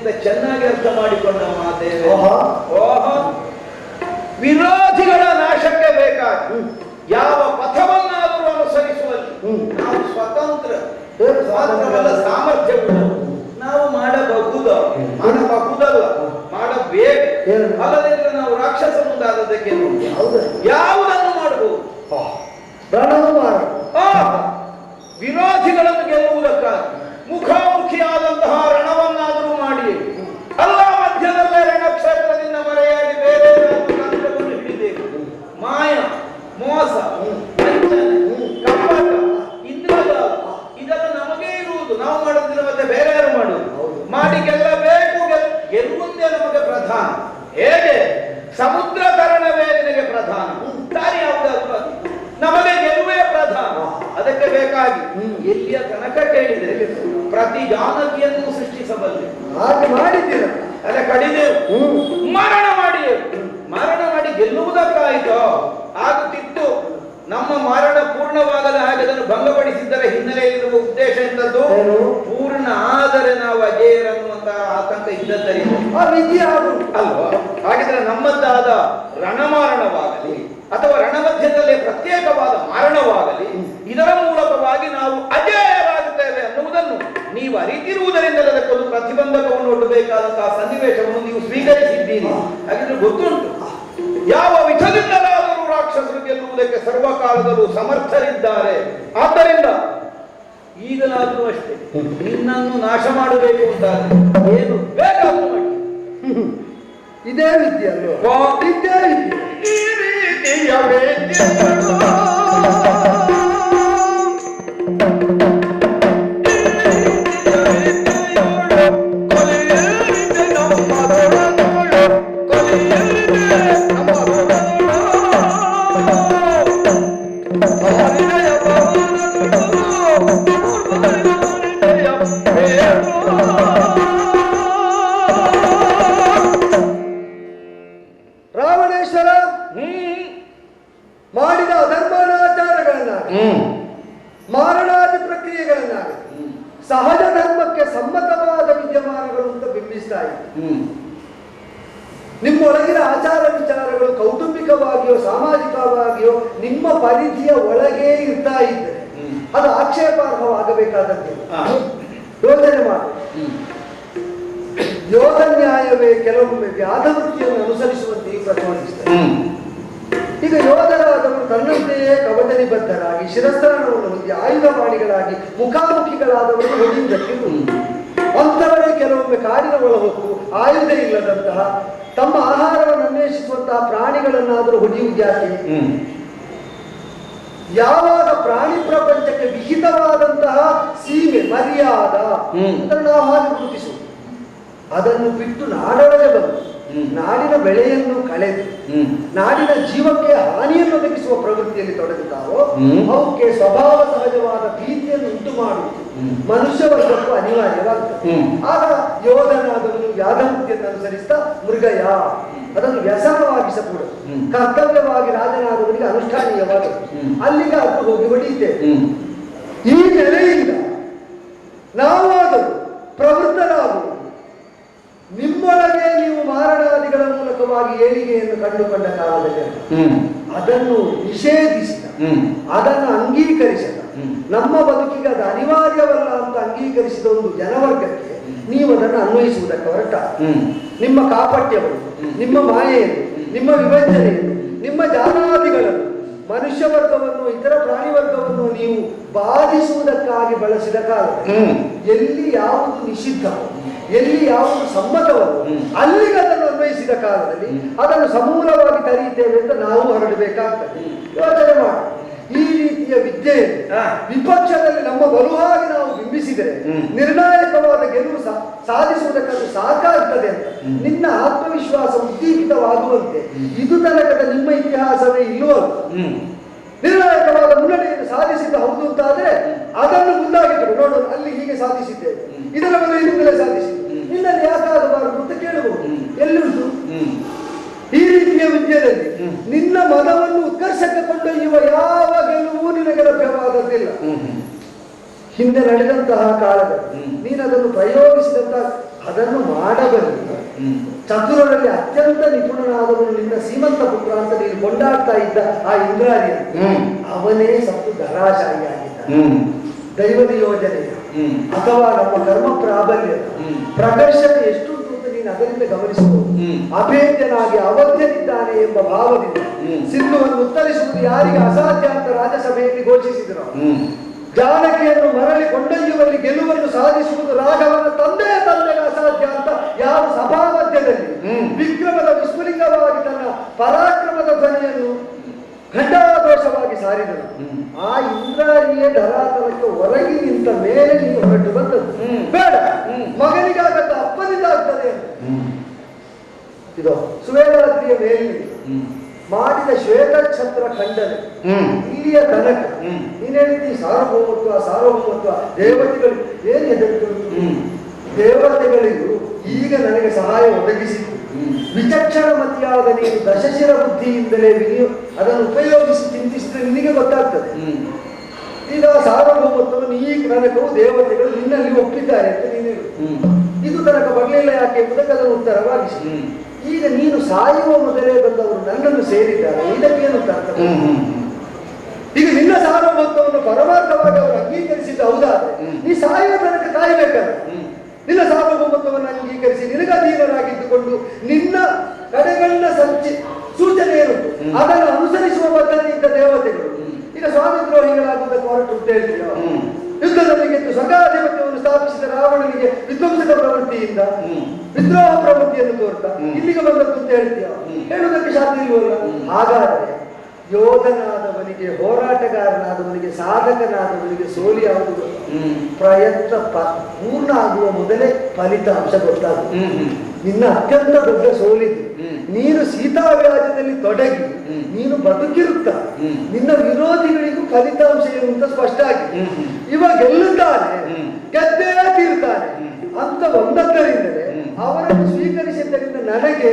ಅಂತ ಚೆನ್ನಾಗಿ ಅರ್ಥ ಮಾಡಿಕೊಂಡ ಮಾತೇವೆ. ಓಹೋ, ವಿರೋಧಿಗಳ ನಾಶಕ್ಕೆ ಬೇಕಾಗಿ ಯಾವ ಪಥವನ್ನಾದರೂ ಅನುಸರಿಸುವಲ್ಲಿ ನಾವು ಸ್ವತಂತ್ರ ಮಾತ್ರವಲ್ಲ ಸಾಮರ್ಥ್ಯವುಳ್ಳವರು. ನಾವು ಮಾಡಬಹುದಲ್ಲ, ಮಾಡಬೇಕು. ಅಲ್ಲದಿದ್ರೆ ನಾವು ರಾಕ್ಷಸ ಮುಂದಾದದಕ್ಕೆ ಯಾವುದನ್ನು ಮಾಡಬಹುದು? ವಿರೋಧಿಗಳನ್ನು ಗೆಲ್ಲುವುದಕ್ಕಾಗಿ ಮುಖಾಮುಖಿಯಾದಂತಹ ರಣವನ್ನಾದರೂ ಮಾಡಿ ಅಲ್ಲ ಮಧ್ಯದಲ್ಲೇ ರಣಕ್ಷೇತ್ರದಿಂದ ಮರೆಯಾಗಿ ಬೇರೆ ತಂತ್ರವನ್ನು ಹಿಡಿದೇವೆ. ಮಾಯ, ಮೋಸ, ಕಪಟ, ಇಂದ್ರಜಾಲ ಇದೆಲ್ಲ ನಮಗೆ ಇರುವುದು. ನಾವು ಮಾಡೋದಿಲ್ಲ, ಮತ್ತೆ ಬೇರೆ ಯಾರು ಮಾಡುವುದು? ಮಾಡಿ ಗೆಲ್ಲಬೇಕು. ಗೆಲ್ಲುವುದೇ ನಮಗೆ ಪ್ರಧಾನ. ಹೇಗೆ ಸಮುದ್ರ ತರಣವೇ ನಿನಗೆ ಪ್ರಧಾನ, ದಾರಿ ಯಾವುದಾದ್ರು ನಮಗೆ ಗೆಲುವೇ ಪ್ರಧಾನ. ಅದಕ್ಕೆ ಬೇಕಾಗಿ ಎಲ್ಲಿಯ ತನಕ ಕೇಳಿದರೆ ಪ್ರತಿ ಜಾನಕಿಯನ್ನು ಸೃಷ್ಟಿಸಬಲ್ಲೆ. ಹಾಗೆ ಮಾಡಿದ್ದೀರ, ಅಲ್ಲ ಕಡಿದೆವು, ಮರಣ ಮಾಡಿ ಗೆಲ್ಲುವುದಕ್ಕಾಯಿತೋ ಆಗುತ್ತಿತ್ತು. ನಮ್ಮ ಮರಣ ಪೂರ್ಣವಾಗದ ಹಾಗೆ ಅದನ್ನು ಭಂಗಪಡಿಸಿದ್ದರ ಹಿನ್ನೆಲೆಯಲ್ಲಿರುವ ಉದ್ದೇಶ ಎಂತದ್ದು? ಪೂರ್ಣ ಆದರೆ ನಾವು ಅಜೇಯರನ್ನುವಂತಹ ಆತಂಕ ಇದ್ದದ್ದರಿಂದ ಅಲ್ವಾ? ಹಾಗಿದ್ರೆ ನಮ್ಮದ್ದಾದ ರಣಮಾರಣವಾಗಲಿ ಅಥವಾ ರಣಮಧ್ಯದಲ್ಲೇ ಪ್ರತ್ಯೇಕವಾದ ಮಾರಣವಾಗಲಿ ಇದರ ಮೂಲಕವಾಗಿ ನಾವು ಅಜೇಯರಾಗುತ್ತೇವೆ ಅನ್ನುವುದನ್ನು ನೀವು ಅರಿತಿರುವುದರಿಂದಲೇ ಅದಕ್ಕೊಂದು ಪ್ರತಿಬಂಧಕವನ್ನು ಒಡ್ಡಬೇಕಾದಂತಹ ಸನ್ನಿವೇಶವನ್ನು ನೀವು ಸ್ವೀಕರಿಸಿದ್ದೀರಿ. ಹಾಗಿದ್ರೆ ಗೊತ್ತುಂಟು, ಯಾವ ವಿಧದಿಂದಲಾದರೂ ರಾಕ್ಷಸರು ಗೆಲ್ಲುವುದಕ್ಕೆ ಸರ್ವಕಾಲದಲ್ಲೂ ಸಮರ್ಥರಿದ್ದಾರೆ. ಆದ್ದರಿಂದ ಈಗಲಾದರೂ ಅಷ್ಟೇ ನಿನ್ನನ್ನು ನಾಶ ಮಾಡಬೇಕು ಅಂತಾದ್ರೆ ಏನು ಬೇಕಾದರೂ ಮಾಡಿ. ಇದೇ ವಿದ್ಯೆ ಅಲ್ವಾ? ಇದೇ ವಿದ್ಯೆ. ಈ ರೀತಿಯ ವೇದ್ಯಗಳು ಮಾಡಿದ ಅಧರ್ಮಾಚಾರಗಳನ್ನಾಗಲಿ ಮಾರಣಾದಿ ಪ್ರಕ್ರಿಯೆಗಳನ್ನಾಗಲಿ ಸಹಜ ಧರ್ಮಕ್ಕೆ ಸಮ್ಮತವಾದ ವಿದ್ಯಮಾನಗಳು ಅಂತ ಬಿಂಬಿಸ್ತಾ ಇದೆ. ನಿಮ್ಮೊಳಗಿನ ಆಚಾರ ವಿಚಾರಗಳು ಕೌಟುಂಬಿಕವಾಗಿಯೋ ಸಾಮಾಜಿಕವಾಗಿಯೋ ನಿಮ್ಮ ಪರಿಧಿಯ ಒಳಗೆ ಇರ್ತಾ ಇದ್ದರೆ ಅದು ಆಕ್ಷೇಪಾರ್ಹವಾಗಬೇಕಾದಂತೆ ಯೋಚನೆ ಮಾಡಿ. ಯೋಗ ನ್ಯಾಯವೇ ಕೆಲವೊಮ್ಮೆ ವ್ಯಾಧವೃತ್ತಿಯನ್ನು ಅನುಸರಿಸುವಂತೆ ಪ್ರತಿಪಾದಿಸುತ್ತದೆ. ಈಗ ಯೋಧರಾದವರು ತನ್ನಂತೆಯೇ ಕವಚನಿಬದ್ಧರಾಗಿ ಶಿರಸ್ತ್ರಾಣವನ್ನು ಹೊಂದಿ ಆಯುಧಪಾಣಿಗಳಾಗಿ ಮುಖಾಮುಖಿಗಳಾದವರು ಹೊಡೆಯುವುದಕ್ಕೆ ಅಂತವರೇ ಕೆಲವೊಮ್ಮೆ ಕಾಡಿನ ಒಳಹೊಕ್ಕು ಆಯುಧ ಇಲ್ಲದಂತಹ ತಮ್ಮ ಆಹಾರವನ್ನು ಅನ್ವೇಷಿಸುವಂತಹ ಪ್ರಾಣಿಗಳನ್ನಾದರೂ ಹೊಡೆಯುವುದು ಯಾಕೆ? ಯಾವಾಗ ಪ್ರಾಣಿ ಪ್ರಪಂಚಕ್ಕೆ ವಿಹಿತವಾದಂತಹ ಸೀಮೆ ಮರ್ಯಾದ ನಾವು ಹಾಗೆ ಗುರುತಿಸುವುದು, ಅದನ್ನು ಬಿಟ್ಟು ನಾಡೊಳಗೆ ಬಂದು ನಾಡಿನ ಬೆಳೆಯನ್ನು ಕಳೆದು ನಾಡಿನ ಜೀವಕ್ಕೆ ಹಾನಿಯನ್ನು ಒದಗಿಸುವ ಪ್ರವೃತ್ತಿಯಲ್ಲಿ ತೊಡಗುತ್ತಾರೋ ಅವಕ್ಕೆ ಸ್ವಭಾವ ಸಹಜವಾದ ಭೀತಿಯನ್ನು ಉಂಟು ಮಾಡುವುದು ಮನುಷ್ಯ ವರ್ಗಕ್ಕೂ ಅನಿವಾರ್ಯವಾಗುತ್ತದೆ. ಆಗ ಯೋಧನಾದವನು ವ್ಯಾಧಮುಕ್ತಿಯನ್ನು ಅನುಸರಿಸ್ತಾ ಮೃಗಯ ಅದನ್ನು ವ್ಯಸನವಾಗಿಸಕೂಡದು, ಕರ್ತವ್ಯವಾಗಿ ರಾಜನಾದವನಿಗೆ ಅನುಷ್ಠಾನೀಯವಾಗದು. ಅಲ್ಲಿಗೆ ಅದು ಹೋಗಿ ಹೊಡೆಯುತ್ತೇವೆ. ಈ ನೆಲೆಯಿಂದ ನಾವಾದರೂ ಪ್ರವೃತ್ತರಾಗುವುದು ನಿಮ್ಮೊಳಗೆ ನೀವು ಮಾರಣಾದಿಗಳ ಮೂಲಕವಾಗಿ ಏಳಿಗೆಯನ್ನು ಕಂಡುಕೊಂಡ ಕಾಲದಲ್ಲಿ ಅದನ್ನು ನಿಷೇಧಿಸಿದ, ಅದನ್ನು ಅಂಗೀಕರಿಸಿದ, ನಮ್ಮ ಬದುಕಿಗೆ ಅದು ಅನಿವಾರ್ಯವಲ್ಲ ಅಂತ ಅಂಗೀಕರಿಸಿದ ಒಂದು ಜನವರ್ಗಕ್ಕೆ ನೀವು ಅದನ್ನು ಅನ್ವಯಿಸುವುದಕ್ಕೆ ಹೊರಟ ನಿಮ್ಮ ಕಾಪಟ್ಯವನ್ನು, ನಿಮ್ಮ ಮಾಯೆಯನ್ನು, ನಿಮ್ಮ ವಿವಂಚನೆಯನ್ನು, ನಿಮ್ಮ ಜಾನಾದಿಗಳನ್ನು, ಮನುಷ್ಯ ವರ್ಗವನ್ನು ಇತರ ಪ್ರಾಣಿ ವರ್ಗವನ್ನು ನೀವು ಬಾಧಿಸುವುದಕ್ಕಾಗಿ ಬಳಸಿದ ಕಾಲ ಎಲ್ಲಿ ಯಾವುದು ನಿಷಿದ್ಧವೋ ಎಲ್ಲಿ ಯಾವುದು ಸಮ್ಮತವನ್ನು ಅಲ್ಲಿಗೆ ಅದನ್ನು ಅನ್ವಯಿಸಿದ ಕಾಲದಲ್ಲಿ ಅದನ್ನು ಸಮೂಲವಾಗಿ ಕರೆಯುತ್ತೇವೆ ಅಂತ ನಾವು ಹೊರಡಬೇಕಾಗ್ತದೆ. ಯೋಚನೆ ಮಾಡಿ. ಈ ರೀತಿಯ ವಿದ್ಯೆಯನ್ನು ವಿಪಕ್ಷದಲ್ಲಿ ನಮ್ಮ ಬಲುವಾಗಿ ನಾವು ಬಿಂಬಿಸಿದರೆ ನಿರ್ಣಾಯಕವಾದ ಗೆಲುವು ಸಾಧಿಸುವುದಕ್ಕದು ಸಾಕಾಗ್ತದೆ ಅಂತ ನಿನ್ನ ಆತ್ಮವಿಶ್ವಾಸ ಉದ್ದೀಪಿತವಾಗುವಂತೆ ಇದು ತನಕದ ನಿಮ್ಮ ಇತಿಹಾಸವೇ ಇಲ್ಲವಲ್ಲ. ನಿರ್ಣಾಯಕವಾದ ಮುನ್ನಡೆಯನ್ನು ಸಾಧಿಸಿದ್ದ ಹೌದು ಅಂತಾದ್ರೆ ಅದನ್ನು ಮುಂದಾಗಿದ್ದರು ನೋಡೋಣ, ಅಲ್ಲಿ ಹೀಗೆ ಸಾಧಿಸಿದ್ದೇವೆ, ಇದರ ಬದಲಿನಿಂದಲೇ ಸಾಧಿಸಿದ್ದು, ನಿನ್ನಲ್ಲಿ ಯಾಕಾಗಬಾರದು ಅಂತ ಕೇಳಬಹುದು. ಎಲ್ಲಿರುವುದು ಈ ರೀತಿಯ ವಿದ್ಯೆಯಲ್ಲಿ ನಿನ್ನ ಮನವನ್ನು ಉತ್ಕರ್ಷಕ್ಕೆ ಕೊಂಡೊಯ್ಯುವ ಯಾವ ಗೆಲುವು ನಿನಗೆ ಲಭ್ಯವಾದದ್ದಿಲ್ಲ. ಹಿಂದೆ ನಡೆದಂತಹ ಕಾಲದಲ್ಲಿ ನೀನು ಅದನ್ನು ಪ್ರಯೋಗಿಸಿದಂತಹ ಅದನ್ನು ಮಾಡಬಲ್ಲ ಚತುರರಲ್ಲಿ ಅತ್ಯಂತ ನಿಪುಣನಾದವನು ನಿನ್ನ ಸೀಮಂತ ಪುತ್ರ ಅಂತ ನೀನು ಕೊಂಡಾಡ್ತಾ ಇದ್ದ ಆ ಇಂದ್ರಾರ್ಯ ಅವನೇ ಸತ್ತು ಧರಾಶಾಹಿಯಾಗಿದ್ದ. ದೈವದ ಯೋಜನೆಯ ಅಥವಾ ನಮ್ಮ ಕರ್ಮ ಪ್ರಾಬಲ್ಯದ ಪ್ರಕರ್ಷಣೆ ಎಷ್ಟು ಅಂತ ನೀನು ಅದರಿಂದ ಗಮನಿಸಬಹುದು. ಅಭೇದ್ಯನಾಗಿ ಅವಧ್ಯನಿದ್ದಾನೆ ಎಂಬ ಭಾವದಿಂದ ಸಿಂಧುವನ್ನು ಉತ್ತರಿಸುವುದು ಯಾರಿಗೆ ಅಸಾಧ್ಯ ಅಂತ ರಾಜ್ಯಸಭೆಯಲ್ಲಿ ಘೋಷಿಸಿದರು. ಜಾನಕಿಯನ್ನು ಮರಳಿ ಕೊಂಡೊಯ್ಯುವಲ್ಲಿ ಗೆಲುವನ್ನು ಸಾಧಿಸುವುದು ರಾಘವನ ತಂದೆಗೆ ಅಸಾಧ್ಯ ಅಂತ ಯಾವ ಸಭಾ ಮಧ್ಯದಲ್ಲಿ ವಿಕ್ರಮದ ವಿಸ್ಫುಲಿಂಗವಾಗಿ ತನ್ನ ಪರಾಕ್ರಮದ ಧ್ವನಿಯನ್ನು ಘಂಟಾದೋಷವಾಗಿ ಸಾರಿದನು. ಆ ಇಂದ್ರಾರಿಯೇ ಧರಾತಲಕ್ಕೆ ಹೊರಗಿ ನಿಂತ ಮೇಲೆ ನೀನು ಹೊರಟು ಬಂದದ್ದು. ಬೇಡ, ಮಗನಿಗಾಗತ್ತ ಅಪ್ಪನಿಂದ ಆಗ್ತದೆ. ಇದು ಸುವೇಳಾದ್ರಿಯ ಮೇಲೆ ಮಾಡಿದ ಶ್ವೇತಛತ್ರ ಖಂಡನೆ ಇಲ್ಲಿಯ ತನಕ ನೀನ್ ಹೇಳ್ತಿ ಸಾರ್ವಭೌಮತ್ವ ದೇವತೆಗಳು ಏನ್ ಹೆದರಿದ್ರು? ದೇವತೆಗಳಿಗೂ ಈಗ ನನಗೆ ಸಹಾಯ ಒದಗಿಸಿತು. ವಿಚಕ್ಷಣ ಮತಿಯಾದ ನೀನು ದಶಶಿರ ಬುದ್ಧಿಯಿಂದಲೇ ಅದನ್ನು ಉಪಯೋಗಿಸಿ ಚಿಂತಿಸಿದ್ರೆ ನಿನಗೆ ಗೊತ್ತಾಗ್ತದೆ. ಈಗ ಸಾರ್ವಭೌಮತ್ವವನ್ನು ಈ ತನಕವು ದೇವತೆಗಳು ನಿನ್ನಲ್ಲಿ ಒಪ್ಪಿದ್ದಾರೆ ಅಂತ ನೀನು ಇದು ತನಕ ಬರಲಿಲ್ಲ ಯಾಕೆ ಎಂಬುದಕ್ಕೆ ಅದನ್ನು ಉತ್ತರವಾಗಿಸಿ. ಈಗ ನೀನು ಸಾಯುವ ಮೊದಲೇ ಬಂದವರು ನನ್ನನ್ನು ಸೇರಿದ್ದಾರೆ, ಇದಕ್ಕೇನು ಅರ್ಥ? ಈಗ ನಿನ್ನ ಸಾರ್ವಭೌಮತ್ವವನ್ನು ಪರಮಾರ್ಥವಾಗಿ ಅವರು ಅಂಗೀಕರಿಸಿದ್ದು ಹೌದಾದ್ರೆ ನೀ ಸಾಯುವ ತನಕ ಕಾಯಬೇಕಾದ್ರೆ ನಿನ್ನ ಸಾರ್ವಭೌಮತ್ವವನ್ನು ಅಂಗೀಕರಿಸಿ ನಿನಗಧೀನರಾಗಿದ್ದುಕೊಂಡು ನಿನ್ನ ಕಡೆಗಣ್ಣ ಸೂಚನೆ ಏನುಂಟು ಅದನ್ನು ಅನುಸರಿಸುವ ಪದ್ಧತಿ ಇದ್ದ ದೇವತೆಗಳು ಈಗ ಸ್ವಾಮಿ ದ್ರೋಹಿಗಳಾಗುವುದಕ್ಕೆ ಹೊರಟು ಅಂತ ಹೇಳ್ತೀಯ. ಯುದ್ಧದಲ್ಲಿ ಗೆದ್ದು ಸ್ವರ್ಗಾಧಿಪತ್ಯವನ್ನು ಸ್ಥಾಪಿಸಿದ ರಾವಣನಿಗೆ ವಿಧ್ವಂಸಕ ಪ್ರವೃತ್ತಿಯಿಂದ ವಿದ್ರೋಹ ಪ್ರವೃತ್ತಿಯನ್ನು ತೋರ್ತಾ ಇಲ್ಲಿಗೆ ಬಂದದ್ದು ಅಂತ ಹೇಳ್ತೀಯ. ಹೇಳುವುದಕ್ಕೆ ಸಾಧ್ಯ ಇಲ್ವಲ್ಲ. ಹಾಗಾದರೆ ಯೋಧನಾದವನಿಗೆ, ಹೋರಾಟಗಾರನಾದವನಿಗೆ, ಸಾಧಕನಾದವನಿಗೆ ಸೋಲಿ ಆಗುವುದು ಪ್ರಯತ್ನ ಪೂರ್ಣ ಆಗುವ ಮೊದಲೇ ಫಲಿತಾಂಶ ಗೊತ್ತಾಗುವುದು. ನಿನ್ನ ಅತ್ಯಂತ ದೊಡ್ಡ ಸೋಲಿದ್ದು ನೀನು ಸೀತಾವ್ಯಾಜದಲ್ಲಿ ತೊಡಗಿ ನೀನು ಬದುಕಿರುತ್ತ ನಿನ್ನ ವಿರೋಧಿಗಳಿಗೂ ಫಲಿತಾಂಶ ಏನು ಅಂತ ಸ್ಪಷ್ಟ ಆಗಿದೆ. ಇವಾಗ ಗೆಲ್ಲುತ್ತಾನೆ, ಗೆದ್ದೇ ತೀರ್ತಾನೆ ಅಂತ ಒಂದದ್ದರಿಂದಲೇ ಅವರನ್ನು ಸ್ವೀಕರಿಸಿದ್ದರಿಂದ ನನಗೆ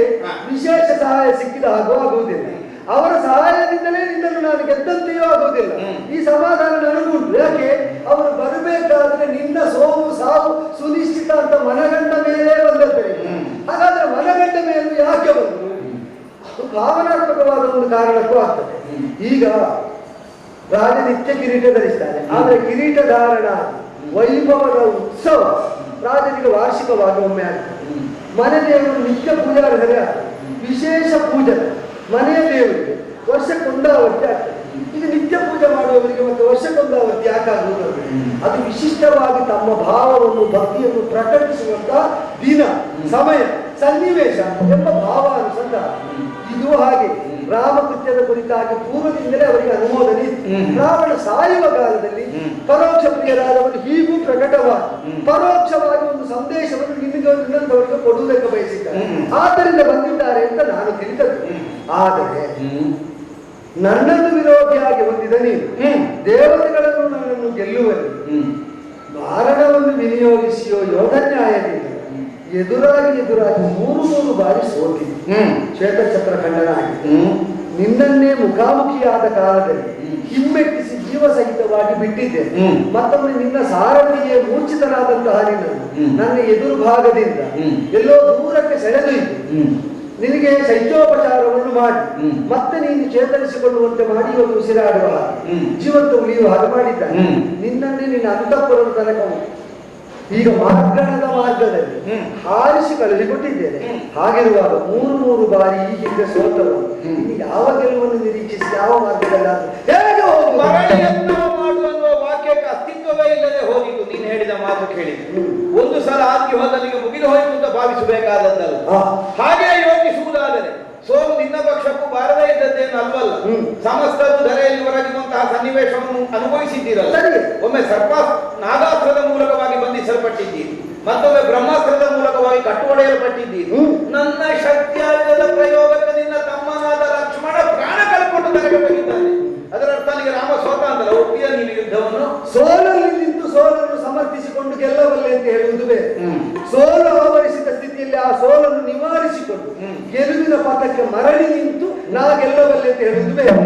ವಿಶೇಷ ಸಹಾಯ ಸಿಕ್ಕಿದ ಹಾಗೂ ಆಗುವುದಿಲ್ಲ. ಅವರ ಸಹಾಯದಿಂದಲೇ ನಿನ್ನನ್ನು ನಾನು ಗೆದ್ದಂತೆಯೂ ಆಗುವುದಿಲ್ಲ. ಈ ಸಮಾಧಾನ ನನಗುಂಟು. ಯಾಕೆ? ಅವರು ಬರಬೇಕಾದ್ರೆ ನಿನ್ನ ಸೋವು ಸಾವು ಸುನಿಶ್ಚಿತ ಅಂತ ಮನಗಂಡ ಮೇಲೆ ಬಂದದ್ದರಿಂದ. ಹಾಗಾದ್ರೆ ಮನಗಂಡ ಮೇಲೂ ಯಾಕೆ ಬಂದರು? ಭಾವನಾತ್ಮಕವಾದ ಒಂದು ಕಾರಣಕ್ಕೂ ಆಗ್ತದೆ. ಈಗ ರಾಜ ನಿತ್ಯ ಕಿರೀಟ ಧರಿಸ್ತಾನೆ, ಆದ್ರೆ ಕಿರೀಟ ಧಾರಣ ವೈಭವದ ಉತ್ಸವ ರಾಜನಿಗೆ ವಾರ್ಷಿಕವಾಗಿ ಒಮ್ಮೆ ಆಗ್ತದೆ. ಮನೆ ದೇವರು ನಿತ್ಯ ಪೂಜಾರ್ಹರೇ ಆಗ್ತದೆ. ವಿಶೇಷ ಪೂಜೆ ಮನೆಯ ದೇವರಿಗೆ ವರ್ಷಕ್ಕೊಂದಾವರ್ತಿ ಆಗ್ತದೆ. ಈಗ ನಿತ್ಯ ಪೂಜೆ ಮಾಡುವವರಿಗೆ ಮತ್ತೆ ವರ್ಷಕ್ಕೊಂದಾವರ್ತಿ ಯಾಕಾಗುವುದು? ಅದು ವಿಶಿಷ್ಟವಾಗಿ ತಮ್ಮ ಭಾವವನ್ನು ಭಕ್ತಿಯನ್ನು ಪ್ರಕಟಿಸುವಂತಹ ದಿನ, ಸಮಯ, ಸನ್ನಿವೇಶ ಎಂಬ ಭಾವಾನುಸಂಧಾನ. ಇದು ಹಾಗೆ ರಾಮಕೃತ್ಯದ ಕುರಿತಾಗಿ ಪೂರ್ವದಿಂದಲೇ ಅವರಿಗೆ ಅನುಮೋದನೆ ಇತ್ತು. ರಾವಣ ಸಾಯುವ ಕಾಲದಲ್ಲಿ ಪರೋಕ್ಷ ಪ್ರಿಯರಾದವರು ಹೀಗೂ ಪ್ರಕಟವಾಗಿ ಪರೋಕ್ಷವಾಗಿ ಒಂದು ಸಂದೇಶವನ್ನು ನಿನ್ನಂತವರಿಗೆ ಕೊಡುವುದಕ್ಕೆ ಬಯಸಿದ್ದಾರೆ. ಆದ್ದರಿಂದ ಬಂದಿದ್ದಾರೆ ಅಂತ ನಾನು ತಿಳಿದದ್ದು. ಆದರೆ ನನ್ನನ್ನು ವಿರೋಧಿಯಾಗಿ ಹೊಂದಿದ ನೀನು ದೇವತೆಗಳನ್ನು ನನ್ನನ್ನು ಗೆಲ್ಲುವಲ್ಲಿ ಮಾರಣವನ್ನು ವಿನಿಯೋಗಿಸಿಯೋ ಯೋಧನ್ಯಾಯದಿಂದ ಎದುರಾಗಿ 3 ಬಾರಿ ಸೋತಿದ್ದು ಶ್ವೇತಛತ್ರ ಖಂಡನ ಆಗಿದೆ. ನಿನ್ನನ್ನೇ ಮುಖಾಮುಖಿಯಾದ ಕಾಲದಲ್ಲಿ ಹಿಮ್ಮೆಟ್ಟಿಸಿ ಜೀವ ಸಹಿತವಾಗಿ ಬಿಟ್ಟಿದ್ದೆ. ಮತ್ತೊಮ್ಮೆ ನಿನ್ನ ಸಾರಥಿಯೇ ಮೂರ್ಛಿತನಾದಂತಹ ನಿನ್ನನ್ನು ನನ್ನ ಎದುರು ಭಾಗದಿಂದ ಎಲ್ಲೋ ದೂರಕ್ಕೆ ಸೆಳೆದೊಯ್ದು ನಿನಗೆ ಶೈತ್ಯೋಪಚಾರವನ್ನು ಮಾಡಿ ಮತ್ತೆ ನೀನು ಚೇತರಿಸಿಕೊಳ್ಳುವಂತೆ ಮಾಡಿ ಒಂದು ಉಸಿರಾಡುವ ಜೀವಂತ ಉಳಿಯುವ ಹಾಗೆ ಮಾಡಿದ್ದಾನೆ. ನಿನ್ನನ್ನೇ ನಿನ್ನ ಅಂತಃಪುರದ ತನಕ ಈಗ ಮಾರ್ಗಣದ ಮಾರ್ಗದಲ್ಲಿ ಹಾರಿಸಿ ಕಳುಹಿಕೊಟ್ಟಿದ್ದೇನೆ. ಹಾಗಿರುವಾಗ 3 ಬಾರಿ ಈ ಹಿಂದೆ ಸೋತರು ಇನ್ನು ಯಾವ ಗೆಲುವನ್ನು ನಿರೀಕ್ಷಿಸಿ ಯಾವ ಮಾರ್ಗದಲ್ಲಿ ಹೇಗೆ ಮಾಡುವ ವಾಕ್ಯಕ್ಕೆ ಅಸ್ತಿತ್ವವೇ ಇಲ್ಲದೆ ಹೋಗಿದ್ದು. ನೀನು ಹೇಳಿದ ಮಾತು ಕೇಳಿದ್ದು ಒಂದು ಸಲ ಆಗಿ ಹೋದಲ್ಲಿಗೆ ಮುಗಿದು ಹೋಯಿತು ಅಂತ ಭಾವಿಸಬೇಕಾದದ್ದಲ್ಲ. ಹಾಗೆ ಯೋಚಿಸುವುದಾದರೆ ಸೋಲು ನಿನ್ನ ಪಕ್ಷಕ್ಕೂ ಬಾರದೇ ಇದ್ದದ್ದೇನು ಅಲ್ವಲ್ಲ. ಸಮಸ್ತರು ಧರೆಯಲ್ಲಿ ಹೊರಗಿರುವಂತಹ ಸನ್ನಿವೇಶವನ್ನು ಅನುಭವಿಸಿದ್ದೀರಲ್ಲ. ಒಮ್ಮೆ ಸರ್ಪ ನಾಗಾಸ್ತ್ರದ ಮೂಲಕವಾಗಿ ಬಂಧಿಸಲ್ಪಟ್ಟಿದ್ದೀರಿ, ಮತ್ತೊಮ್ಮೆ ಬ್ರಹ್ಮಾಸ್ತ್ರದ ಮೂಲಕವಾಗಿ ಕಟ್ಟುವಡೆಯಲ್ಪಟ್ಟಿದ್ದೀರಿ. ನನ್ನ ಶಕ್ತಿಯಾದ ಪ್ರಯೋಗಕ್ಕೆ ನಿನ್ನ ತಮ್ಮನಾದ ಲಕ್ಷ್ಮಣ ಪ್ರಾಣ ಕಳ್ಕೊಂಡು ತನಗೆ ಬಂದಿದ್ದಾನೆ. ಅದರ ಅರ್ಥ ನಿಮಗೆ ರಾಮ ಸೋತ ಅಂತಲ್ಲ. ಒಪ್ಪಿಯ ನೀನು ಯುದ್ಧವನ್ನು ಸೋಲಲ್ಲಿ ನಿಂತು ಸೋಲನ್ನು ಸಮರ್ಥಿಸಿಕೊಂಡು ಗೆಲ್ಲಬಲ್ಲೆ ಅಂತ ಹೇಳುವುದು ಬೇರೆ. ಸೋಲು ಆವರಿಸಿದ ಸ್ಥಿತಿಯಲ್ಲಿ ಆ ಸೋಲನ್ನು ನಿವಾರಿಸಿಕೊಂಡು ಗೆಲುವಿನ ಪಥಕ್ಕೆ ಮರಳಿ ನಿಂತು ನಾ ಗೆಲ್ಲಬಲ್ಲೆ ಅಂತ ಹೇಳುವುದು ಬೇರೆ.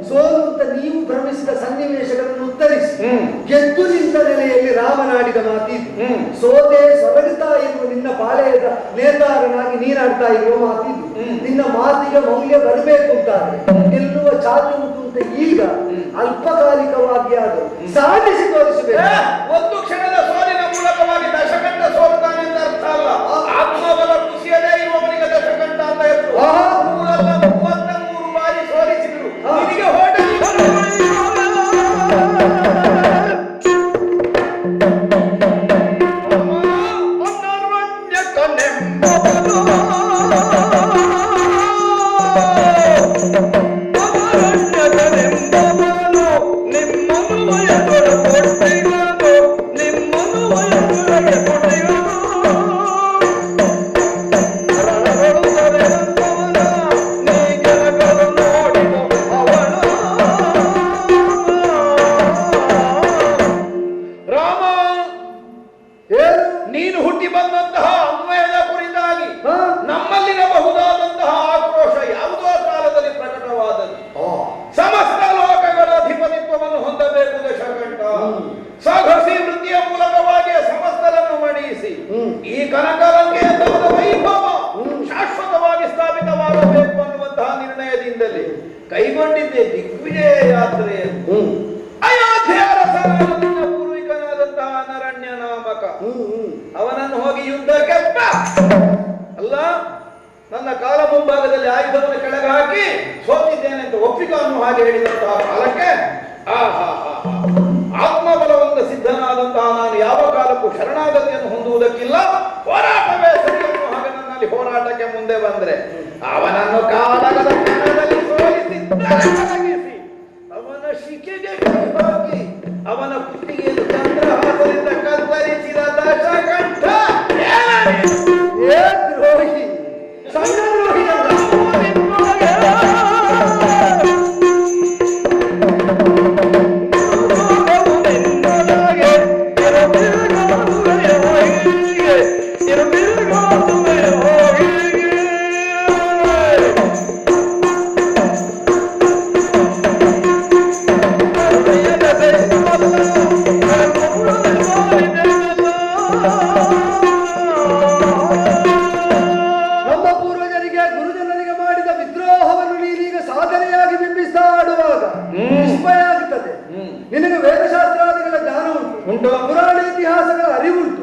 ಸೋಲು ಅಂತ ನೀವು ಭ್ರಮಿಸಿದ ಸನ್ನಿವೇಶಗಳನ್ನು ಉತ್ತರಿಸಿ ಎದುರಿಸಿ ಗೆದ್ದು ನಿಂತ ನೆಲೆಯಲ್ಲಿ ರಾಮನಾಡಿದ ಮಾತಿದ್ದು. ಸೋತೆ ಸೊರಗುತ್ತಾ ಇರುವ ನಿನ್ನ ಪಾಳೆಯದ ನೇತಾರನಾಗಿ ನೀನಾಡ್ತಾ ಇರುವ ಮಾತಿದ್ದು. ನಿನ್ನ ಮಾತಿಗೆ ಮೌಲ್ಯ ಬರಬೇಕು ಅಂತಾದ್ರೆ ಗೆಲ್ಲುವ ಚಾತು ಉಂಟು ಅಂತ ಈಗ ಅಲ್ಪಕಾಲಿಕವಾಗಿ ಆದರೂ ಸಾಧಿಸಿ ತೋರಿಸಬೇಕು. ಒಂದು ಕ್ಷಣದ ಸೋಲಿನ ಮೂಲಕವಾಗಿ ದಶಕಂಠ ಸೋಲ್ತಾನೆ ಅಂತ ಅರ್ಥ ಅಲ್ಲ. ಆತ್ಮಬಲ ಖುಷಿಯದೇ ಇರುವವನಿಗೆ ದಶಕಂಠ ಅಂತ ಹೆಸರು. 33 ಬಾರಿ ಸೋಲಿಸಿದ್ರು. ನಿನಗೆ ಹೋಟೆಲ್ ನೀನು ಹುಟ್ಟಿ ಬಂದಂತಹ ಅನ್ವಯದ ಕುರಿತಾಗಿ ನಮ್ಮಲ್ಲಿರಬಹುದಾದಂತಹ ಆಕ್ರೋಶ ಯಾವುದೋ ಕಾಲದಲ್ಲಿ ಪ್ರಕಟವಾದದ್ದು. ಸಮಸ್ತ ಲೋಕಗಳ ಅಧಿಪತಿತ್ವವನ್ನು ಹೊಂದಬೇಕು ದಶಕಂಠ. ಸಾಹಸಿ ವೃತ್ತಿಯ ಮೂಲಕವಾಗಿ ಸಮಸ್ತರನ್ನು ಮಣಿಸಿ ಈ ಕನಕಲಂಕೆಯ ವೈಭವ ಶಾಶ್ವತವಾಗಿ ಸ್ಥಾಪಿತವಾಗಬೇಕು ಅನ್ನುವಂತಹ ನಿರ್ಣಯದಿಂದಲೇ ಕೈಗೊಂಡಿದ್ದೆ ದಿಗ್ವಿಜಯ ಯಾತ್ರೆಯನ್ನು. ಅಯೋಧ್ಯೆ ಅರಸನಾದಂತಹ ಪೂರ್ವಿಕನಾದಂತಹ ನರಣ್ಯ ನಾಮಕ ಅವನನ್ನು ಹೋಗಿ ಯುದ್ಧಕ್ಕೆ ಅಲ್ಲ ನನ್ನ ಕಾಲ ಮುಂಭಾಗದಲ್ಲಿ ಆಯುಧವನ್ನು ಕೆಳಗೆ ಹಾಕಿ ಸೋತಿದ್ದೇನೆ ಅಂತ ಒಪ್ಪಿಕೊಂಡು ಹಾಗೆ ಹೇಳಿದಂತಹ ಕಾಲಕ್ಕೆ ಆತ್ಮಬಲವಂತ ಸಿದ್ಧನಾದಂತಹ ನಾನು ಯಾವ ಕಾಲಕ್ಕೂ ಶರಣಾಗತಿಯನ್ನು ಹೊಂದುವುದಕ್ಕಿಲ್ಲ, ಹೋರಾಟವೇ ಸರಿಯನ್ನು ಹಾಗೆ ನನ್ನಲ್ಲಿ ಹೋರಾಟಕ್ಕೆ ಮುಂದೆ ಬಂದ್ರೆ ಅವನನ್ನು ಕಾಲಗದ ಕ್ಷಣದಲ್ಲಿ ಸೋಲಿಸಿ ಅವನ ಶಿಕೆಗೆ ಹಾಕಿ ಅವನ ಕುತ್ತಿಗೆಯನ್ನು ಚಂದ್ರಹಾಸದಿಂದ ಕತ್ತರಿಸಿದ ದಶಕಂಠ ದ್ರೋಹಿ ಸಣ್ಣ ದ್ರೋಹಿ ನಿನಗೆ ವೇದಶಾಸ್ತ್ರಾದಿಗಳ ಜ್ಞಾನ ಉಂಟು, ಪುರಾಣ ಇತಿಹಾಸಗಳ ಅರಿವುಂಟು.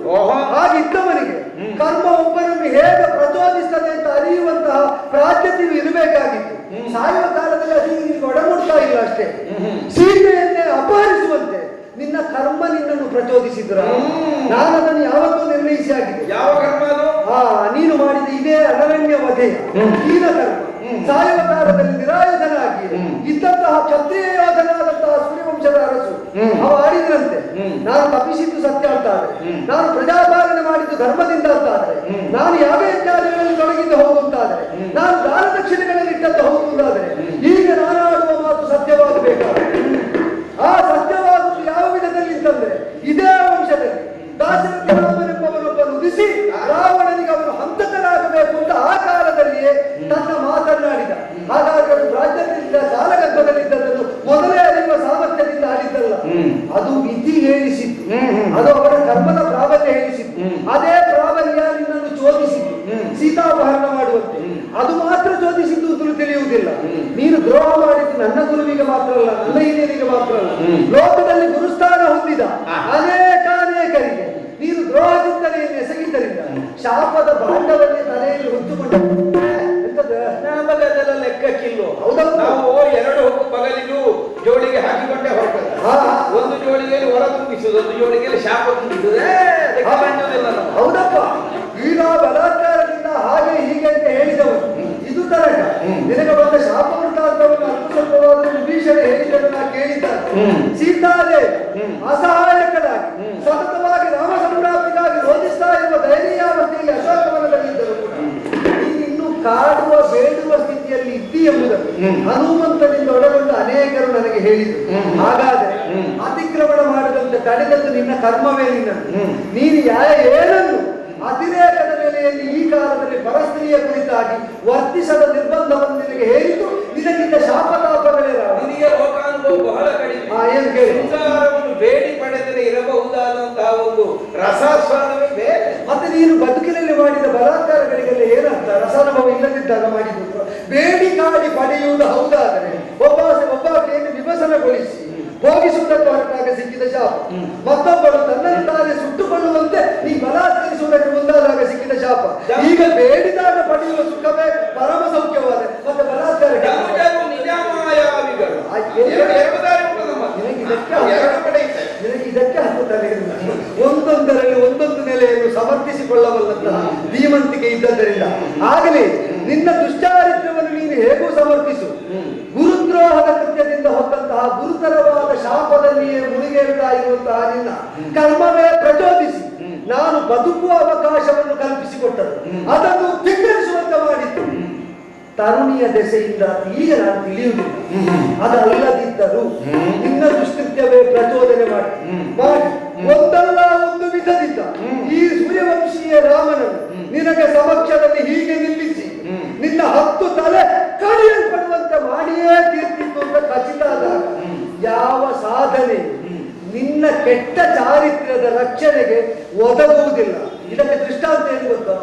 ಹಾಗಿದ್ದವನಿಗೆ ಕರ್ಮ ಒಬ್ಬನನ್ನು ಹೇಗೆ ಪ್ರಚೋದಿಸ್ತದೆ ಅಂತ ಅರಿಯುವಂತಹ ಪ್ರಾಜ್ಞತೆಯು ಇರಬೇಕಾಗಿತ್ತು. ಸಾಯುವ ಕಾಲದಲ್ಲಿ ಅದು ನಿನಗೆ ಒಡಮುಡ್ತಾ ಇಲ್ಲ ಅಷ್ಟೇ. ಸೀತೆಯನ್ನೇ ಅಪಹರಿಸುವಂತೆ ನಿನ್ನ ಕರ್ಮ ನಿನ್ನನ್ನು ಪ್ರಚೋದಿಸಿದ್ರ. ನಾನು ಅದನ್ನು ಯಾವತ್ತೂ ನಿರ್ಣಯಿಸಿ ಆಗಿದೆ. ಯಾವ ಕರ್ಮ ಅದು? ನೀನು ಮಾಡಿದ ಇದೇ ಅನರಣ್ಯ ವಧೆ ಹೀನ ಕರ್ಮ. ಸಾಯುವ ಕಾಲದಲ್ಲಿ ನಿರಾಯುಧನಾಗಿ ಇದ್ದಂತಹ ಕ್ಷತ್ರಿಯ ಯೋಧನಾದಂತಹ ಸೂರ್ಯವಂಶದ ಅರಸು ಅವ ಆಡಿದ್ರಂತೆ, ನಾನು ತಪ್ಪಿಸಿದ್ದು ಸತ್ಯ ಅಂತಾದ್ರೆ, ನಾನು ಪ್ರಜಾಪಾಲನೆ ಮಾಡಿದ್ದು ಧರ್ಮದಿಂದ ಅಂತಾದ್ರೆ, ನಾನು ಯಾವ ಯಜ್ಞಾದಿಗಳಲ್ಲಿ ತೊಡಗಿದ್ದು ಹೋಗುವಂತಾದ್ರೆ, ನಾನು ದಾನ ದಕ್ಷಿಣೆಗಳಲ್ಲಿ ಇಟ್ಟದ್ದು ಹೋಗುವುದಾದ್ರೆ ಈಗ ನಾನು ಆಡುವ ಮಾತು ಸತ್ಯವಾಗಬೇಕಾದ್ರೆ ಆ ಸತ್ಯವಾಗುವುದು ಯಾವ ವಿಧದಲ್ಲಿ ಅಂತಂದ್ರೆ ಇದೇ ವಂಶದಲ್ಲಿ ದಾಶರಥಿ ರಾಮನೆಂಬವನೊಬ್ಬನು ಉದಿಸಿ ರಾವಣನಿಗೆ ಅವನು ಹಂತಕನಾಗಬೇಕು ಅಂತ ಆ ಕಾಲದಲ್ಲಿಯೇ ತನ್ನ ಮಾತನ್ನಾಡಿದ. ಹಾಗಾಗಿ ಅದು ಪ್ರಾಜ್ಞದಿಂದ ಕಾಲಗರ್ಭದಲ್ಲಿದ್ದದನ್ನು ಮೊದಲೇ ಅರಿಯುವ ಸಾಮರ್ಥ್ಯದಿಂದ ಆಡಿದ್ದಲ್ಲ, ಅದು ವಿಧಿ ಹೇಳಿಸಿದ್ದು, ಅದು ಅವರ ಕರ್ಮದ ಪ್ರಾಬಲ್ಯ ಹೇಳಿಸಿದ್ದು. ಅದೇ ಪ್ರಾಬಲ್ಯ ನಿನ್ನನ್ನು ಚೋದಿಸಿದ್ದು, ಸೀತಾಪಹರಣ ಮಾಡುವಂತೆ. ಅದು ಮಾತ್ರ ಚೋದಿಸಿದ್ದು ಅಂತಲೂ ತಿಳಿಯುವುದಿಲ್ಲ. ನೀನು ದ್ರೋಹ ಮಾಡಿದ್ದು ನನ್ನ ಗುರುವಿಗೆ ಮಾತ್ರ ಅಲ್ಲ, ನನ್ನ ಹಿರಿಯರಿಗೆ ಮಾತ್ರ ಅಲ್ಲ, ಲೋಕದಲ್ಲಿ ಗುರುಸ್ಥಾನ ಹೊಂದಿದ ಅನೇಕರಿಗೆ ನೀನು ದ್ರೋಹ ಚಿಂತನೆಯನ್ನು ಎಸಗಿದ್ದರಿಂದ ಶಾಪದ ಭಾಂಡವನ್ನೇ ತಲೆಯಲ್ಲಿ ಹೊತ್ತುಕೊಂಡು ನಮಗದೆಲ್ಲ ಲೆಕ್ಕಕ್ಕಿಲ್ಲೋ. ಹೌದಲ್ಲ, ನಾವು 2 ಬಗಲಿಗೂ ಜೋಳಿಗೆ ಹಾಕಿಕೊಂಡೇ ಹೊರಟದ. ಒಂದು ಜೋಳಿಗೆಯಲ್ಲಿ ಹೊರ ತುಂಬಿಸುವುದು, ಒಂದು ಜೋಳಿಗೆಯಲ್ಲಿ ಶಾಪ ತುಂಬಿಸುವುದು. ಹೌದಪ್ಪ, ಈಗ ಬಲಾತ್ಕಾರದಿಂದ ಹಾಗೆ ಹೀಗೆ ಅಂತ ಹೇಳಿದವರು ಇದು ತರಕ ನಿನಗೆ ಬಂದ ಶಾಪ ವೃತ್ತಾಂತವನ್ನು ಅಲ್ಪ ಸ್ವಲ್ಪವಾದ ವಿಭೀಷಣ ಹೇಳಿದ್ದನ್ನು ನಾ ಕೇಳಿದ್ದಾರೆ. ಸೀತಾದೇವಿ ಅಸಹಾಯಕರಾಗಿ ಸತತವಾಗಿ ರಾಮ ಸಂಪ್ರಾಪ್ತಿಗಾಗಿ ರೋಧಿಸ್ತಾ ಇರುವ ದಯನೀಯಾವಸ್ಥೆಯಲ್ಲಿ ಅಶೋಕವನದಲ್ಲಿದ್ದರು ಕೂಡ ಇನ್ನೂ ಕಾಡುವ ಬೇಡುವ ಸ್ಥಿತಿಯಲ್ಲಿ ಇದ್ದಿ ಎಂಬುದನ್ನು ಹನುಮಂತನಿಂದ ಒಳಗೊಂಡ ಅನೇಕರು ನನಗೆ ಹೇಳಿದರು. ಹಾಗಾದರೆ ಅತಿಕ್ರಮಣ ಮಾಡದಂತೆ ತಡೆದದ್ದು ನಿನ್ನ ಕರ್ಮವೇ ನಿನ್ನನ್ನು. ನೀನು ಏನನ್ನು ಅತಿರೇಕದ ನೆಲೆಯಲ್ಲಿ ಈ ಕಾಲದಲ್ಲಿ ಪರಸ್ತ್ರೀಯ ಕುರಿತಾಗಿ ವರ್ತಿಸದ ನಿರ್ಬಂಧವನ್ನು ನಿನಗೆ ಹೇಳಿತು. ನಿನಗಿದ್ದ ಶಾಪತಾಪಗಳೇ ನಿನಗೆ ಲೋಕಾನುಭವ ಶೃಂಗಾರವು ಬಹಳ ಕಡಿಮೆ. ಏನು ಕೇಳಿ? ಶೃಂಗಾರವನ್ನು ಬೇಡಿ ಪಡೆದರೆ ಇರಬಹುದಾದಂತಹ ಒಂದು ರಸಾಸ್ವಾದವೇ ಬೇರೆ. ಮತ್ತೆ ನೀನು ಬದುಕಿನಲ್ಲಿ ಮಾಡಿದ ಬಲಾತ್ಕಾರಗಳಿಗೆಲ್ಲ ಏನಂತ ರಸಾನುಭವ ಇಲ್ಲದಿದ್ದಾಗ ಮಾಡಿದ್ದು ಬೇಡಿ ಕಾಡಿ ಪಡೆಯುವುದು ಹೌದಾದರೆ ಒಬ್ಬಾಕೆಯನ್ನು ವಿಭಸನಗೊಳಿಸಿ ಭೋಗಿಸುವುದಕ್ಕೆ ಹೊರಟಾಗ ಸಿಕ್ಕಿದ ಶಾಪ, ಮತ್ತೊಬ್ಬಳು ತನ್ನನ್ನು ತಾನೇ ಸುಟ್ಟುಕೊಳ್ಳುವಂತೆ ನೀ ಬಲಾತ್ಕರಿಸುವುದಕ್ಕೆ ಮುಂದಾದಾಗ ಸಿಕ್ಕಿದ ಶಾಪ. ಈಗ ಬೇಡಿದಾಗ ಪಡೆಯುವ ಸುಖವೇ ಪರಮ ಸೌಖ್ಯವಾದ ಮತ್ತೆ ಬಲಾತ್ಕಾರ ನಿನಗೆ ಇದಕ್ಕೆ ಹಾಕುತ್ತಾನೆ. ಒಂದೊಂದರಲ್ಲಿ ಒಂದೊಂದು ನೆಲೆಯನ್ನು ಸಮರ್ಥಿಸಿಕೊಳ್ಳಬಲ್ಲಂತಹ ಧೀಮಂತಿಕೆ ಇದ್ದದ್ದರಿಂದ ಆಗಲೇ ನಿನ್ನ ದುಶ್ಚಾರಿತ್ರ್ಯವನ್ನು ನೀನು ಹೇಗೂ ಸಮರ್ಥಿಸು. ಗುರುದ್ರೋಹದ ಕೃತ್ಯದಿಂದ ಹೊತ್ತಂತಹ ಗುರುತರವಾದ ಶಾಪದಲ್ಲಿಯೇ ಮುಳುಗೇಳ್ತಾ ಇರುವಂತಹ ನಿನ್ನ ಕರ್ಮವೇ ಪ್ರಚೋದಿಸಿ ನಾನು ಬದುಕುವ ಅವಕಾಶವನ್ನು ಕಲ್ಪಿಸಿಕೊಟ್ಟರು, ಅದನ್ನು ಧಿಕ್ಕರಿಸುವಂತೆ ಮಾಡಿತ್ತು. ತರುಣಿಯ ದೆಸೆಯಿಂದ ಈಗ ನಾನು ತಿಳಿಯುವುದಿಲ್ಲ. ಅದಲ್ಲದಿದ್ದರೂ ನಿನ್ನ ದುಷ್ಕೃತ್ಯವೇ ಪ್ರಚೋದನೆ ಮಾಡಿ ಒಂದಲ್ಲ ಒಂದು ವಿಧದಿಂದ ಈ ಸೂರ್ಯವಂಶೀಯ ರಾಮನನ್ನು ನಿನಗೆ ಸಮಕ್ಷದಲ್ಲಿ ಹೀಗೆ ನಿಲ್ಲಿಸಿ ನಿನ್ನ 10 ತಲೆ ಕಡಿಯಲ್ಪಡುವಂತೆ ಮಾಡಿಯೇ ತೀರ್ತಿತ್ತು ಅಂತ ಖಚಿತ ಆದಾಗ ಯಾವ ಸಾಧನೆ ನಿನ್ನ ಕೆಟ್ಟ ಚಾರಿತ್ರ್ಯದ ರಕ್ಷಣೆಗೆ ಒದಗುವುದಿಲ್ಲ. ಇದಕ್ಕೆ ದೃಷ್ಟಾಂತ ಏನು ಗೊತ್ತಾ?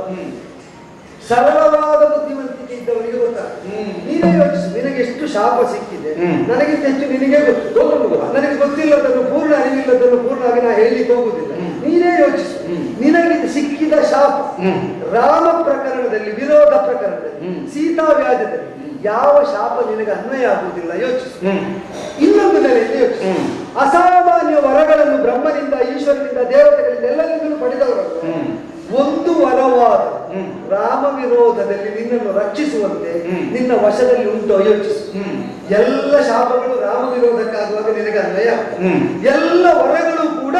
ಸರಳವಾದ ಬುದ್ಧಿವಂತಿಕೆ ಇದ್ದವರಿಗೆ ಗೊತ್ತಾಗ್ತದೆ. ನೀನೇ ಯೋಚಿಸು, ನಿನಗೆ ಎಷ್ಟು ಶಾಪ ಸಿಕ್ಕಿದೆ, ನನಗಿಂತ ಹೆಚ್ಚು ನಿನಗೆ ಗೊತ್ತು. ನನಗೆ ಗೊತ್ತಿಲ್ಲದನ್ನು ಪೂರ್ಣ ಅರಿವಿಲ್ಲದನ್ನು ಪೂರ್ಣವಾಗಿ ನಾ ಹೇಳಲಿಕ್ಕೆ ಹೋಗುದಿಲ್ಲ. ನೀನೇ ಯೋಚಿಸು, ನಿನಗೆ ಸಿಕ್ಕಿದ ಶಾಪ ರಾಮ ಪ್ರಕರಣದಲ್ಲಿ, ವಿರೋಧ ಪ್ರಕರಣದಲ್ಲಿ, ಸೀತಾ ವ್ಯಾಜದಲ್ಲಿ ಯಾವ ಶಾಪ ನಿನಗೆ ಅನ್ವಯ ಆಗುವುದಿಲ್ಲ. ಯೋಚಿಸು. ಇನ್ನೊಂದು ನೆಲೆಯಲ್ಲಿ ಯೋಚಿಸು. ಅಸಾಮಾನ್ಯ ವರಗಳನ್ನು ಬ್ರಹ್ಮನಿಂದ, ಈಶ್ವರನಿಂದ, ದೇವತೆಗಳಿಂದ ಎಲ್ಲರಿಂದಲೂ ಪಡೆದವರನ್ನು ಒಂದು ವರವಾದ ರಾಮ ವಿರೋಧದಲ್ಲಿ ನಿನ್ನನ್ನು ರಕ್ಷಿಸುವಂತೆ ನಿನ್ನ ವಶದಲ್ಲಿ ಉಂಟು. ಯೋಚಿಸು. ಎಲ್ಲ ಶಾಪಗಳು ರಾಮ ವಿರೋಧಕ್ಕಾಗುವಾಗ ನಿನಗೆ ಅನ್ವಯ, ಎಲ್ಲ ವರಗಳು ಕೂಡ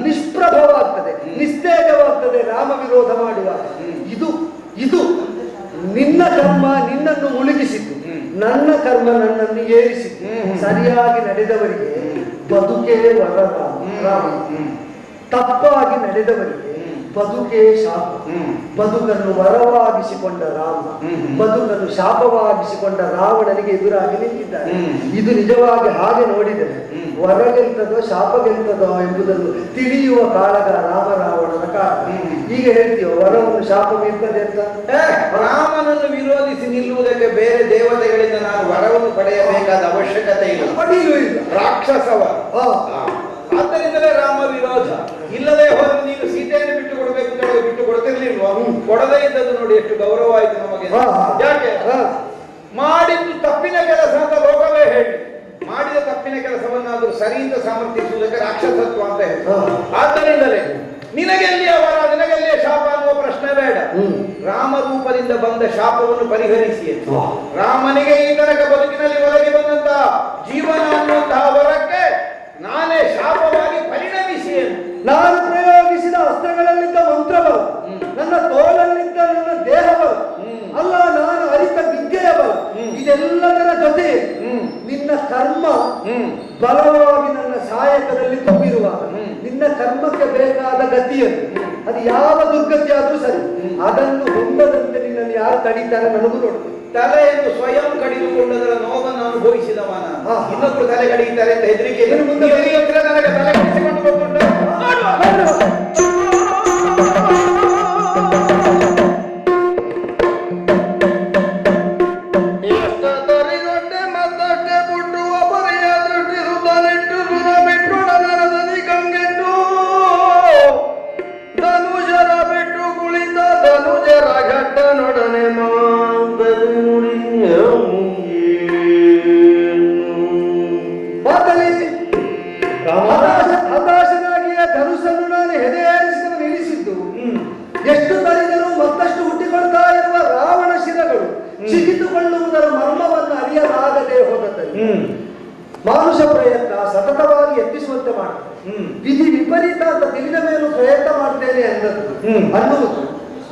ನಿಷ್ಪ್ರಭವಾಗ್ತದೆ, ನಿಸ್ತೇಜವಾಗ್ತದೆ ರಾಮ ವಿರೋಧ ಮಾಡುವಾಗ. ಇದು ನಿನ್ನ ಕರ್ಮ ನಿನ್ನನ್ನು ಮುಳುಗಿಸಿತು, ನನ್ನ ಕರ್ಮ ನನ್ನನ್ನು ಏರಿಸಿತು. ಸರಿಯಾಗಿ ನಡೆದವರಿಗೆ ಬದುಕೇ ವರ ರಾಮ, ತಪ್ಪಾಗಿ ನಡೆದವರಿಗೆ ಬದುಕೇ ಶಾಪ. ಬದುಕನ್ನು ವರವಾಗಿಸಿಕೊಂಡ ರಾಮ ಬದುಕನ್ನು ಶಾಪವಾಗಿಸಿಕೊಂಡ ರಾವಣನಿಗೆ ಎದುರಾಗಿ ನಿಂತಿದ್ದಾರೆ. ಇದು ನಿಜವಾಗಿ ಹಾಗೆ ನೋಡಿದರೆ ವರ ಗೆಲ್ತದೋ ಶಾಪ ಗೆಲ್ತದೋ ಎಂಬುದನ್ನು ತಿಳಿಯುವ ಕಾಳಗ ರಾಮ ರಾವಣನ ಕಾಳ. ಈಗ ಹೇಳ್ತೀವ ವರವನ್ನು ಶಾಪ ಗೆಲ್ತದೆ ಅಂತ. ರಾಮನನ್ನು ವಿರೋಧಿಸಿ ನಿಲ್ಲುವುದಕ್ಕೆ ಬೇರೆ ದೇವತೆಗಳಿಂದ ನಾನು ವರವನ್ನು ಪಡೆಯಬೇಕಾದ ಅವಶ್ಯಕತೆ ಇಲ್ಲ, ಪಡೆಯಲೂ ಇಲ್ಲ. ರಾಕ್ಷಸವ ಆದ್ದರಿಂದಲೇ ರಾಮ ವಿರೋಧ. ಇಲ್ಲದೆ ಹೋದ್ರೆ ನೀನು ಸೀತೆಯನ್ನು ಬಿಟ್ಟು ಕೊಡಬೇಕು ಅಂತ ಬಿಟ್ಟು ಕೊಡ್ತಿರ್ಲಿಲ್ವಾ? ಕೊಡದೇ ಇದ್ದದ್ದು ನೋಡಿ ಎಷ್ಟು ಗೌರವ ಆಯ್ತು ನಮಗೆ. ಯಾಕೆ? ಮಾಡಿದ್ದು ತಪ್ಪಿನ ಕೆಲಸ ಅಂತ ಲೋಕವೇ ಹೇಳಿ, ಮಾಡಿದ ತಪ್ಪಿನ ಕೆಲಸವನ್ನಾದರೂ ಸರಿಯಿಂದ ಸಮರ್ಥಿಸುವುದಕ್ಕೆ ರಾಕ್ಷಸತ್ವ ಅಂತ ಹೇಳಿ. ಆದ್ದರಿಂದಲೇ ನಿನಗೆಲ್ಲಿಯ ವರ ನಿನಗೆಲ್ಲಿಯ ಶಾಪ ಅನ್ನುವ ಪ್ರಶ್ನೆ ಬೇಡ. ರಾಮರೂಪದಿಂದ ಬಂದ ಶಾಪವನ್ನು ಪರಿಹರಿಸಿ ರಾಮನಿಗೆ ಈ ತನಕ ಬದುಕಿನಲ್ಲಿ ಒದಗಿ ಬಂದಂತಹ ಜೀವನ ಅನ್ನುವಂತಹ ವರಕ್ಕೆ ನಾನೇ ಶಾಪವಾಗಿ ಪರಿಣಮಿಸಿ ನಾನು ಪ್ರಯೋಗಿಸಿದ ಅಸ್ತ್ರಗಳಲ್ಲಿದ್ದ ಮಂತ್ರಬಲ, ನನ್ನ ತೋಳಲ್ಲಿದ್ದ ನನ್ನ ದೇಹಬಲ ಅಲ್ಲ, ನಾನು ಅರಿತ ವಿದ್ಯೆಯ ಬಲ, ಇದೆಲ್ಲದರ ಜೊತೆ ನಿನ್ನ ಕರ್ಮ ಬಲವಾಗಿ ನನ್ನ ಸಹಾಯಕದಲ್ಲಿ ತುಂಬಿರುವಾಗ ನಿನ್ನ ಕರ್ಮಕ್ಕೆ ಬೇಕಾದ ಗತಿಯನ್ನು, ಅದು ಯಾವ ದುರ್ಗತಿ ಆದ್ರೂ ಸರಿ, ಅದನ್ನು ಹೊಂದದಂತೆ ನಿನ್ನನ್ನು ಯಾರು ತಡೀತಾರೆ ನನಗೂ ನೋಡ್ತೀನಿ. ತಲೆಯನ್ನು ಸ್ವಯಂ ಕಡಿದುಕೊಂಡದರ ನೋವನ್ನು ಅನುಭವಿಸಿದವ ನಾನು. ಇನ್ನೊಬ್ರು ತಲೆ ಕಡಿಯುತ್ತಾರೆ ಅಂತ ಹೆದರಿಕೆ ಮುಂದೆ ನನಗೆ ತಲೆ ಕಡಿಸಿಕೊಂಡು ಬಂದುಂಟು. ಹತಾಶನಾಗಿಯೇ ಧನುಷನ್ನು ನಾನು ಹೆದೆಯೇರಿಸಿದ ನಿಲ್ಲಿಸಿದ್ದು, ಎಷ್ಟು ತರಿದರೂ ಮತ್ತಷ್ಟು ಹುಟ್ಟಿಕೊಳ್ತಾ ಇರುವ ರಾವಣ ಶಿರಗಳು ಸಿಗಿತುಕೊಳ್ಳುವುದರ ಮರ್ಮವನ್ನು ಅರಿಯಲಾಗದೆ ಹೋದದ್ದು. ಮಾನುಷ ಪ್ರಯತ್ನ ಸತತವಾಗಿ ಎತ್ತಿಸುವಂತೆ ಮಾಡುತ್ತದೆ. ವಿಧಿ ವಿಪರೀತ ಅಂತ ತಿಳಿದ ಮೇಲೂ ಪ್ರಯತ್ನ ಮಾಡ್ತೇನೆ ಅನ್ನುವುದು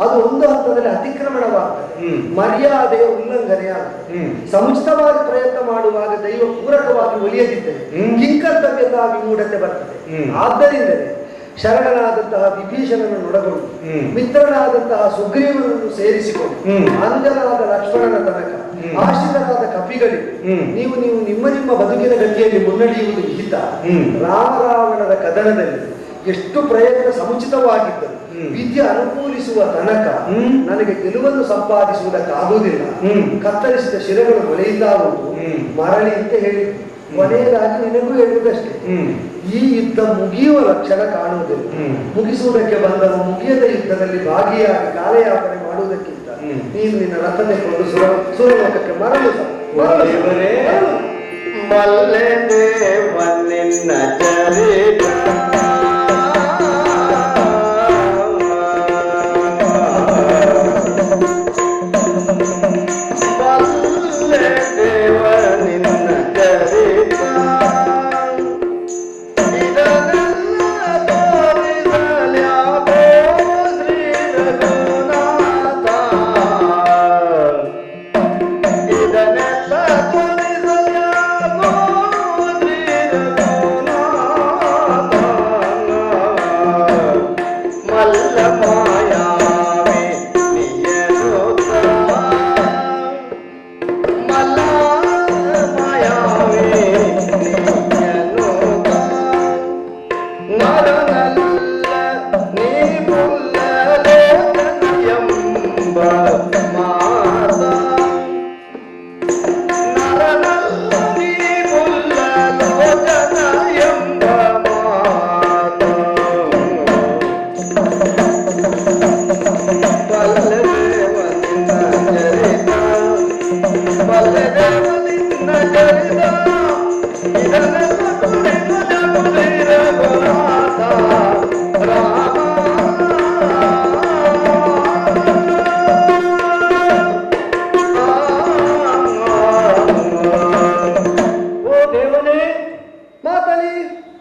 ಅದು ಒಂದು ಹಂತದಲ್ಲಿ ಅತಿಕ್ರಮಣವಾಗ್ತದೆ, ಮರ್ಯಾದೆಯ ಉಲ್ಲಂಘನೆಯಾಗ್ತದೆ. ಸಮುಚಿತವಾಗಿ ಪ್ರಯತ್ನ ಮಾಡುವಾಗ ದೈವ ಪೂರಕವಾಗಿ ಒಲಿಯದಿದ್ದರೆ ಕಿಂಕರ್ತವ್ಯದ ವಿಮೂಢತೆ ಬರ್ತದೆ. ಆದ್ದರಿಂದಲೇ ಶರಣನಾದಂತಹ ವಿಭೀಷಣನನ್ನು ಒಳಗೊಂಡು ಮಿತ್ರನಾದಂತಹ ಸುಗ್ರೀವನನ್ನು ಸೇರಿಸಿಕೊಂಡು ಅಂಜನಾದ ಲಕ್ಷ್ಮಣನ ತನಕ ಆಶ್ರಿತರಾದ ಕಪಿಗಳಿಗೆ ನೀವು ನಿಮ್ಮ ನಿಮ್ಮ ಬದುಕಿನ ಗತಿಯಲ್ಲಿ ಮುನ್ನಡೆಯುವುದು ವಿಹಿತ. ರಾಮರಾವಣರ ಕದನದಲ್ಲಿ ಎಷ್ಟು ಪ್ರಯತ್ನ ಸಮುಚಿತವಾಗಿದ್ದರು, ವಿದ್ಯೆ ಅನುಕೂಲಿಸುವ ತನಕ ನನಗೆ ಗೆಲುವನ್ನು ಸಂಪಾದಿಸುವುದಕ್ಕಾಗುವುದಿಲ್ಲ. ಕತ್ತರಿಸಿದ ಶಿರಗಳು ಮೊಳೆಯಿಂದಾಗುವುದು ಮರಳಿ ಅಂತ ಹೇಳಿದ್ರು. ಕೊನೆಯದಾಗಿ ನಿನಗೂ ಹೇಳುವುದಷ್ಟೇ, ಈ ಯುದ್ಧ ಮುಗಿಯುವ ಲಕ್ಷಣ ಕಾಣುವುದಿಲ್ಲ. ಮುಗಿಸುವುದಕ್ಕೆ ಬಂದವ ಮುಗಿಯದ ಯುದ್ಧದಲ್ಲಿ ಭಾಗಿಯಾಗಿ ಕಾಲಯಾಪನೆ ಮಾಡುವುದಕ್ಕಿಂತ ನೀನು ನಿನ್ನ ರಥ ತೆಗೆದುಕೊಂಡು ಸುರಲೋಕಕ್ಕೆ ಮರಳು ಮಲ್ಲೆದೇವನಿನ್ನ ಚರಿತ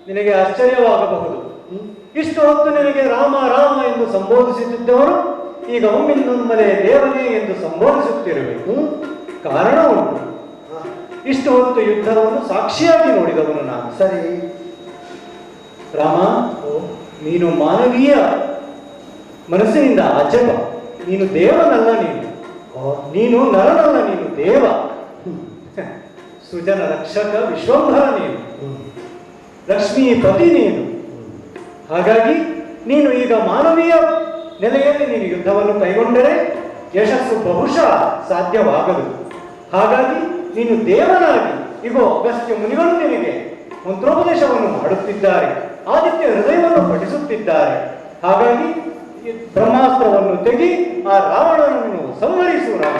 ನಿನಗೆ ಆಶ್ಚರ್ಯವಾಗಬಹುದು. ಇಷ್ಟು ಹೊತ್ತು ನಿನಗೆ ರಾಮ ರಾಮ ಎಂದು ಸಂಬೋಧಿಸುತ್ತಿದ್ದವರು ಈಗ ಒಮ್ಮಿನ್ನೊಮ್ಮೆ ದೇವನೇ ಎಂದು ಸಂಬೋಧಿಸುತ್ತಿರಬೇಕು. ಕಾರಣ ಉಂಟು. ಇಷ್ಟು ಹೊತ್ತು ಯುದ್ಧವನ್ನು ಸಾಕ್ಷಿಯಾಗಿ ನೋಡಿದವನು ನಾನು. ಸರಿ ರಾಮ, ನೀನು ಮಾನವೀಯ ಮನಸ್ಸಿನಿಂದ ಆಚೆ ಬಾ. ನೀನು ದೇವನಲ್ಲ, ನೀನು ನರನಲ್ಲ, ನೀನು ದೇವ. ಸುಜನ ರಕ್ಷಕ ವಿಶ್ವಂಭರ ನೀನು, ಲಕ್ಷ್ಮೀ ಪತಿ ನೀನು. ಹಾಗಾಗಿ ನೀನು ಈಗ ಮಾನವೀಯ ನೆಲೆಯಲ್ಲಿ ನೀನು ಯುದ್ಧವನ್ನು ಕೈಗೊಂಡರೆ ಯಶಸ್ಸು ಬಹುಶಃ ಸಾಧ್ಯವಾಗದು. ಹಾಗಾಗಿ ನೀನು ದೇವನಾಗಿ ಇಗೋ ಅಗಸ್ತ್ಯ ಮುನಿಗಳು ನಿನಗೆ ಮಂತ್ರೋಪದೇಶವನ್ನು ಮಾಡುತ್ತಿದ್ದಾರೆ, ಆದಿತ್ಯ ಹೃದಯವನ್ನು ಪಠಿಸುತ್ತಿದ್ದಾರೆ. ಹಾಗಾಗಿ ಬ್ರಹ್ಮಾಸ್ತ್ರವನ್ನು ತೆಗಿ ಆ ರಾವಣನನ್ನು ಸಂಹರಿಸು. ರಾಮ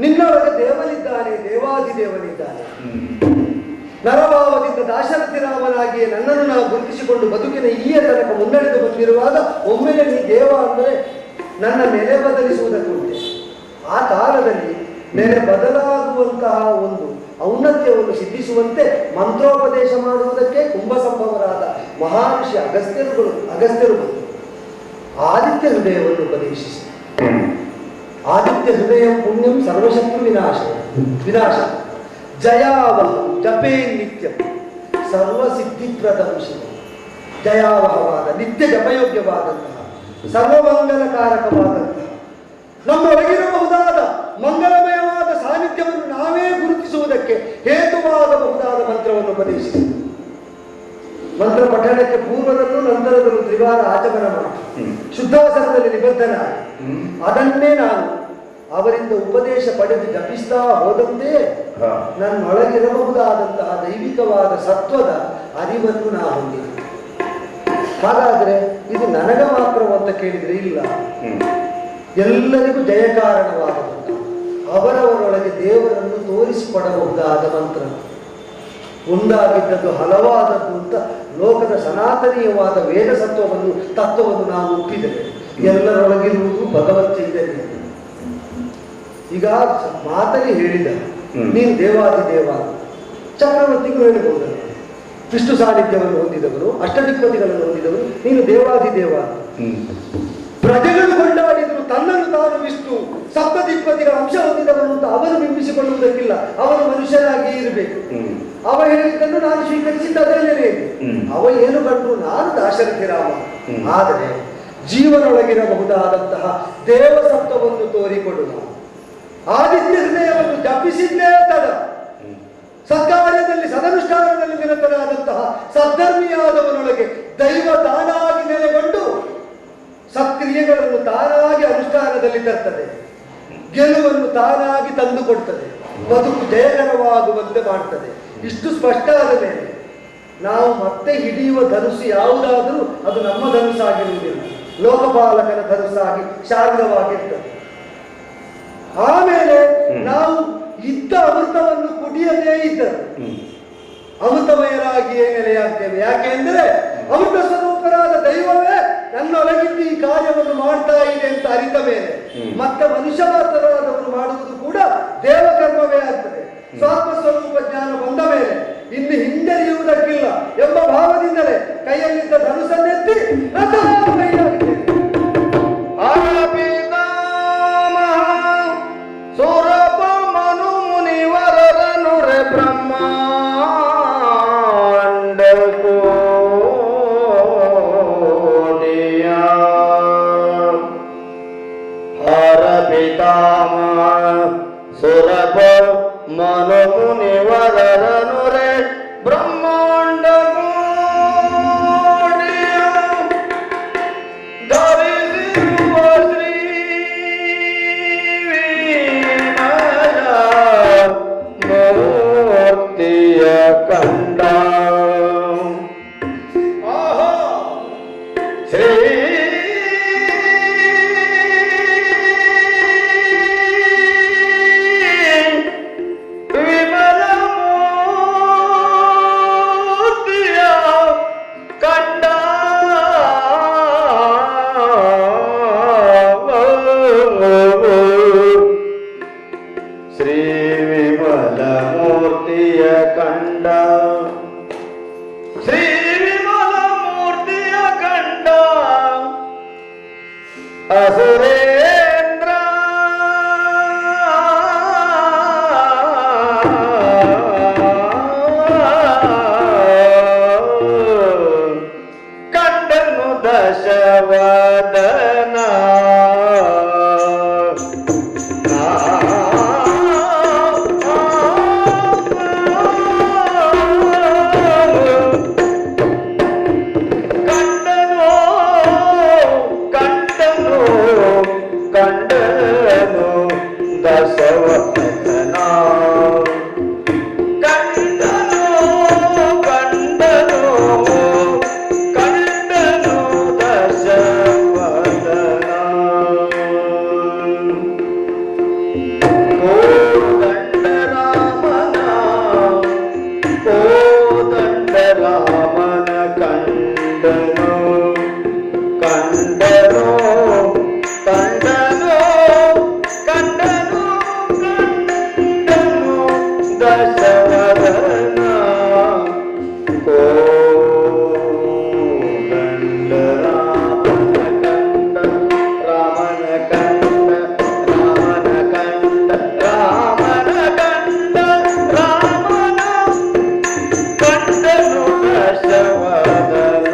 ನಿನ್ನೊಳಗೆ ದೇವನಿದ್ದಾನೆ, ದೇವಾದಿದೇವನಿದ್ದಾನೆ. ನರಭಾವದಿಂದ ದಾಶರಥಿ ರಾಮನಾಗಿಯೇ ನನ್ನನ್ನು ನಾವು ಗುರುತಿಸಿಕೊಂಡು ಬದುಕಿನ ಈಯ ತನಕ ಮುನ್ನಡೆದು ಬಂದಿರುವಾಗ ಒಮ್ಮೆಲೆ ನೀ ದೇವ ಅಂದರೆ ನನ್ನ ನೆಲೆ ಬದಲಿಸುವುದಕ್ಕುಂಟೆ. ಆ ಕಾಲದಲ್ಲಿ ನೆಲೆ ಬದಲಾಗುವಂತಹ ಒಂದು ಔನ್ನತ್ಯವನ್ನು ಸಿದ್ಧಿಸುವಂತೆ ಮಂತ್ರೋಪದೇಶ ಮಾಡುವುದಕ್ಕೆ ಕುಂಭಸಂಭವರಾದ ಮಹರ್ಷಿ ಅಗಸ್ತ್ಯರು ಬಂದರು. ಆದಿತ್ಯ ಹೃದಯವನ್ನು ಉಪದೇಶಿಸಿ, ಆದಿತ್ಯ ಹೃದಯ ಪುಣ್ಯಂ ಸರ್ವಶತ್ರು ವಿನಾಶ ಜಯಾವಹ ಜಪೇ ನಿತ್ಯ ಸರ್ವಸಿದ್ಧಿಪ್ರದಂ ಶಿವ. ಜಯಾವಹವಾದ ನಿತ್ಯ ಜಪಯೋಗ್ಯವಾದಂತಹ ಸರ್ವಮಂಗಲಕಾರಕವಾದಂತಹ ನಮ್ಮೊಳಗಿರಬಹುದಾದ ಮಂಗಲಮಯವಾದ ಸಾನ್ನಿಧ್ಯವನ್ನು ನಾವೇ ಗುರುತಿಸುವುದಕ್ಕೆ ಹೇತುವಾಗಬಹುದಾದ ಮಂತ್ರವನ್ನು ಉಪದೇಶಿಸಿ, ಮಂತ್ರ ಪಠಣಕ್ಕೆ ಪೂರ್ವದಲ್ಲೂ ನಂತರದಲ್ಲೂ ತ್ರಿವಾರ ಆಚಮನ ಮಾಡಿ ಶುದ್ಧಾಸನದಲ್ಲಿ ನಿಬದ್ಧನಾಗಿ ಅದನ್ನೇ ನಾನು ಅವರಿಂದ ಉಪದೇಶ ಪಡೆದು ಜಪಿಸ್ತಾ ಹೋದಂತೆ ನನ್ನೊಳಗಿರಬಹುದಾದಂತಹ ದೈವಿಕವಾದ ಸತ್ವದ ಅರಿವನ್ನು ನಾ ಹೊಂದಿದೆ. ಹಾಗಾದ್ರೆ ಇದು ನನಗ ಮಾತ್ರವಂತ ಕೇಳಿದ್ರೆ ಇಲ್ಲ, ಎಲ್ಲರಿಗೂ ಜಯಕಾರಣವಾದಂತಹ ಅವರವರೊಳಗೆ ದೇವರನ್ನು ತೋರಿಸಿಕೊಡಬಹುದಾದ ಮಂತ್ರ. ಒಂದಾಗಿದ್ದದ್ದು ಹಲವಾದದ್ದು ಅಂತ ಲೋಕದ ಸನಾತನೀಯವಾದ ವೇದ ತತ್ವವನ್ನು ನಾವು ಒಪ್ಪಿದರೆ ಎಲ್ಲರೊಳಗಿರುವುದು ಭಗವತ್ ಚೈತನ್ಯ. ಈಗ ಮಾತಲ್ಲಿ ಹೇಳಿದ ಹ್ಮ್. ನೀನು ದೇವಾದಿದೇವ ಚಕ್ರವರ್ತಿಗೂ ಹೇಳಬಹುದಲ್ಲ, ವಿಷ್ಣು ಸಾನ್ನಿಧ್ಯವನ್ನು ಹೊಂದಿದವರು, ಅಷ್ಟದಿಕ್ಪತಿಗಳನ್ನು ಹೊಂದಿದವರು, ನೀನು ದೇವಾದಿದೇವ. ಪ್ರಜೆಗಳು ಕೊಂಡಾಡಿದ್ರು ತನ್ನನ್ನು ತಾನು ವಿಷ್ಣು ಸಪ್ತದಿಕ್ಪತಿಗಳ ಅಂಶ ಹೊಂದಿದವನು ಅಂತ ಅವನು ಬಿಂಬಿಸಿಕೊಳ್ಳುವುದಕ್ಕಿಲ್ಲ, ಅವನು ಮನುಷ್ಯನಾಗಿ ಇರಬೇಕು. ಅವ ಹೇಳಿದ್ದನ್ನು ನಾನು ಸ್ವೀಕರಿಸಿದ್ದ ಅದರಲ್ಲೇ. ಅವ ಏನು ಕಂಡ್ರು ನಾನು ದಾಶರಥಿ ರಾಮ. ಆದರೆ ಜೀವನೊಳಗಿರಬಹುದಾದಂತಹ ದೇವಸತ್ವವನ್ನು ತೋರಿಕೊಡುವ ಆದಿತ್ಯ ಹೃದಯವನ್ನು ಜಪಿಸಿದ್ದೇ ತಡ ಸತ್ಕಾರ್ಯದಲ್ಲಿ ಸದನುಷ್ಠಾನದಲ್ಲಿ ನಿರತನಾದಂತಹ ಸದ್ಧರ್ಮಿಯಾದವನೊಳಗೆ ದೈವ ತಾನಾಗಿ ನೆಲೆಗೊಂಡು ಸತ್ಕ್ರಿಯೆಗಳನ್ನು ತಾನಾಗಿ ಅನುಷ್ಠಾನದಲ್ಲಿ ತರ್ತದೆ, ಗೆಲುವನ್ನು ತಾನಾಗಿ ತಂದುಕೊಡ್ತದೆ, ಬದುಕು ಜಯಕರವಾಗುವಂತೆ ಮಾಡ್ತದೆ. ಇಷ್ಟು ಸ್ಪಷ್ಟ ಆದ ಮೇಲೆ ನಾವು ಮತ್ತೆ ಹಿಡಿಯುವ ಧನುಸ್ಸು ಯಾವುದಾದರೂ ಅದು ನಮ್ಮ ಧನುಸ್ಸಾಗಿರುವುದಿಲ್ಲ, ಲೋಕಪಾಲಕನ ಧನುಸ್ಸಾಗಿ ಶಾಂತವಾಗಿರ್ತದೆ. ಆಮೇಲೆ ನಾವು ಇದ್ದ ಅಮೃತವನ್ನು ಕುಡಿಯದೇ ಇದ್ದರು ಅಮೃತಮಯರಾಗಿಯೇ ನೆಲೆಯಾಗ್ತೇವೆ. ಯಾಕೆಂದ್ರೆ ಅಮೃತ ಸ್ವರೂಪರಾದ ದೈವವೇ ನನ್ನೊಳಗಿದ್ದು ಈ ಕಾರ್ಯವನ್ನು ಮಾಡ್ತಾ ಇದೆ ಅಂತ ಅರಿತ ಮೇಲೆ ಮತ್ತೆ ಮನುಷ್ಯ ಮಾತ್ರರಾದವರು ಮಾಡುವುದು ಕೂಡ ದೇವಕರ್ಮವೇ ಆಗ್ತದೆ. ಸ್ವಾತ್ಮ ಸ್ವರೂಪ ಜ್ಞಾನ ಬಂದ ಮೇಲೆ ಇನ್ನು ಹಿಂಜರಿಯುವುದಕ್ಕಿಲ್ಲ ಎಂಬ ಭಾವದಿಂದಲೇ ಕೈಯಲ್ಲಿದ್ದ ಧನುಸನ್ನೆತ್ತಿ ಸೌರಭ ಮನು ಮುನಿವರನು ರೇ ಬ್ರಹ್ಮಾಂಡ ಕೋಟಿಯ ಹರ ಪಿತಾಮಹ ಸೌರಭ ಮನು ಮುನಿವರನು ರೇ ಬ್ರಹ್ಮಾಂಡ ಕೋಟಿಯ ಧರಿಸಿರುವ ಶ್ರೀ ಮೂರ್ತಿಯ ಕಂಡ ಶ್ರೀ ವಿಮಲ ಮೂರ್ತಿಯ ಕಂಡ ಶ್ರೀ ವಿಮಲ ಮೂರ್ತಿಯ ಕಂಡ ಶ್ರೀ ವಿಮಲ ಮೂರ್ತಿಯ ಕಂಡ ಅಸುರೇಂದ್ರ ಕಂಡನು ದಶವದನ ಕಂಡನು ದಶವದನ ಕಂಡನು ಕಂಡನು ಕಂಡನು ದಶವದನ ಕೋದಂಡ ರಾಮನ ಕೋದಂಡ ರಾಮನ ಕಂಡನು ಕಂಡನು ಕಂಡನು ಕಂಡನು ಕಂಡನು ದಶವದನ ಕೋದಂಡ ರಾಮನ ಕಂಡ ರಾಮನ ಕಂಡ ರಾಮನ ಕಂಡ ರಾಮನ ಕಂಡ ರಾಮನ ಕಂಡನು ದಶವದನ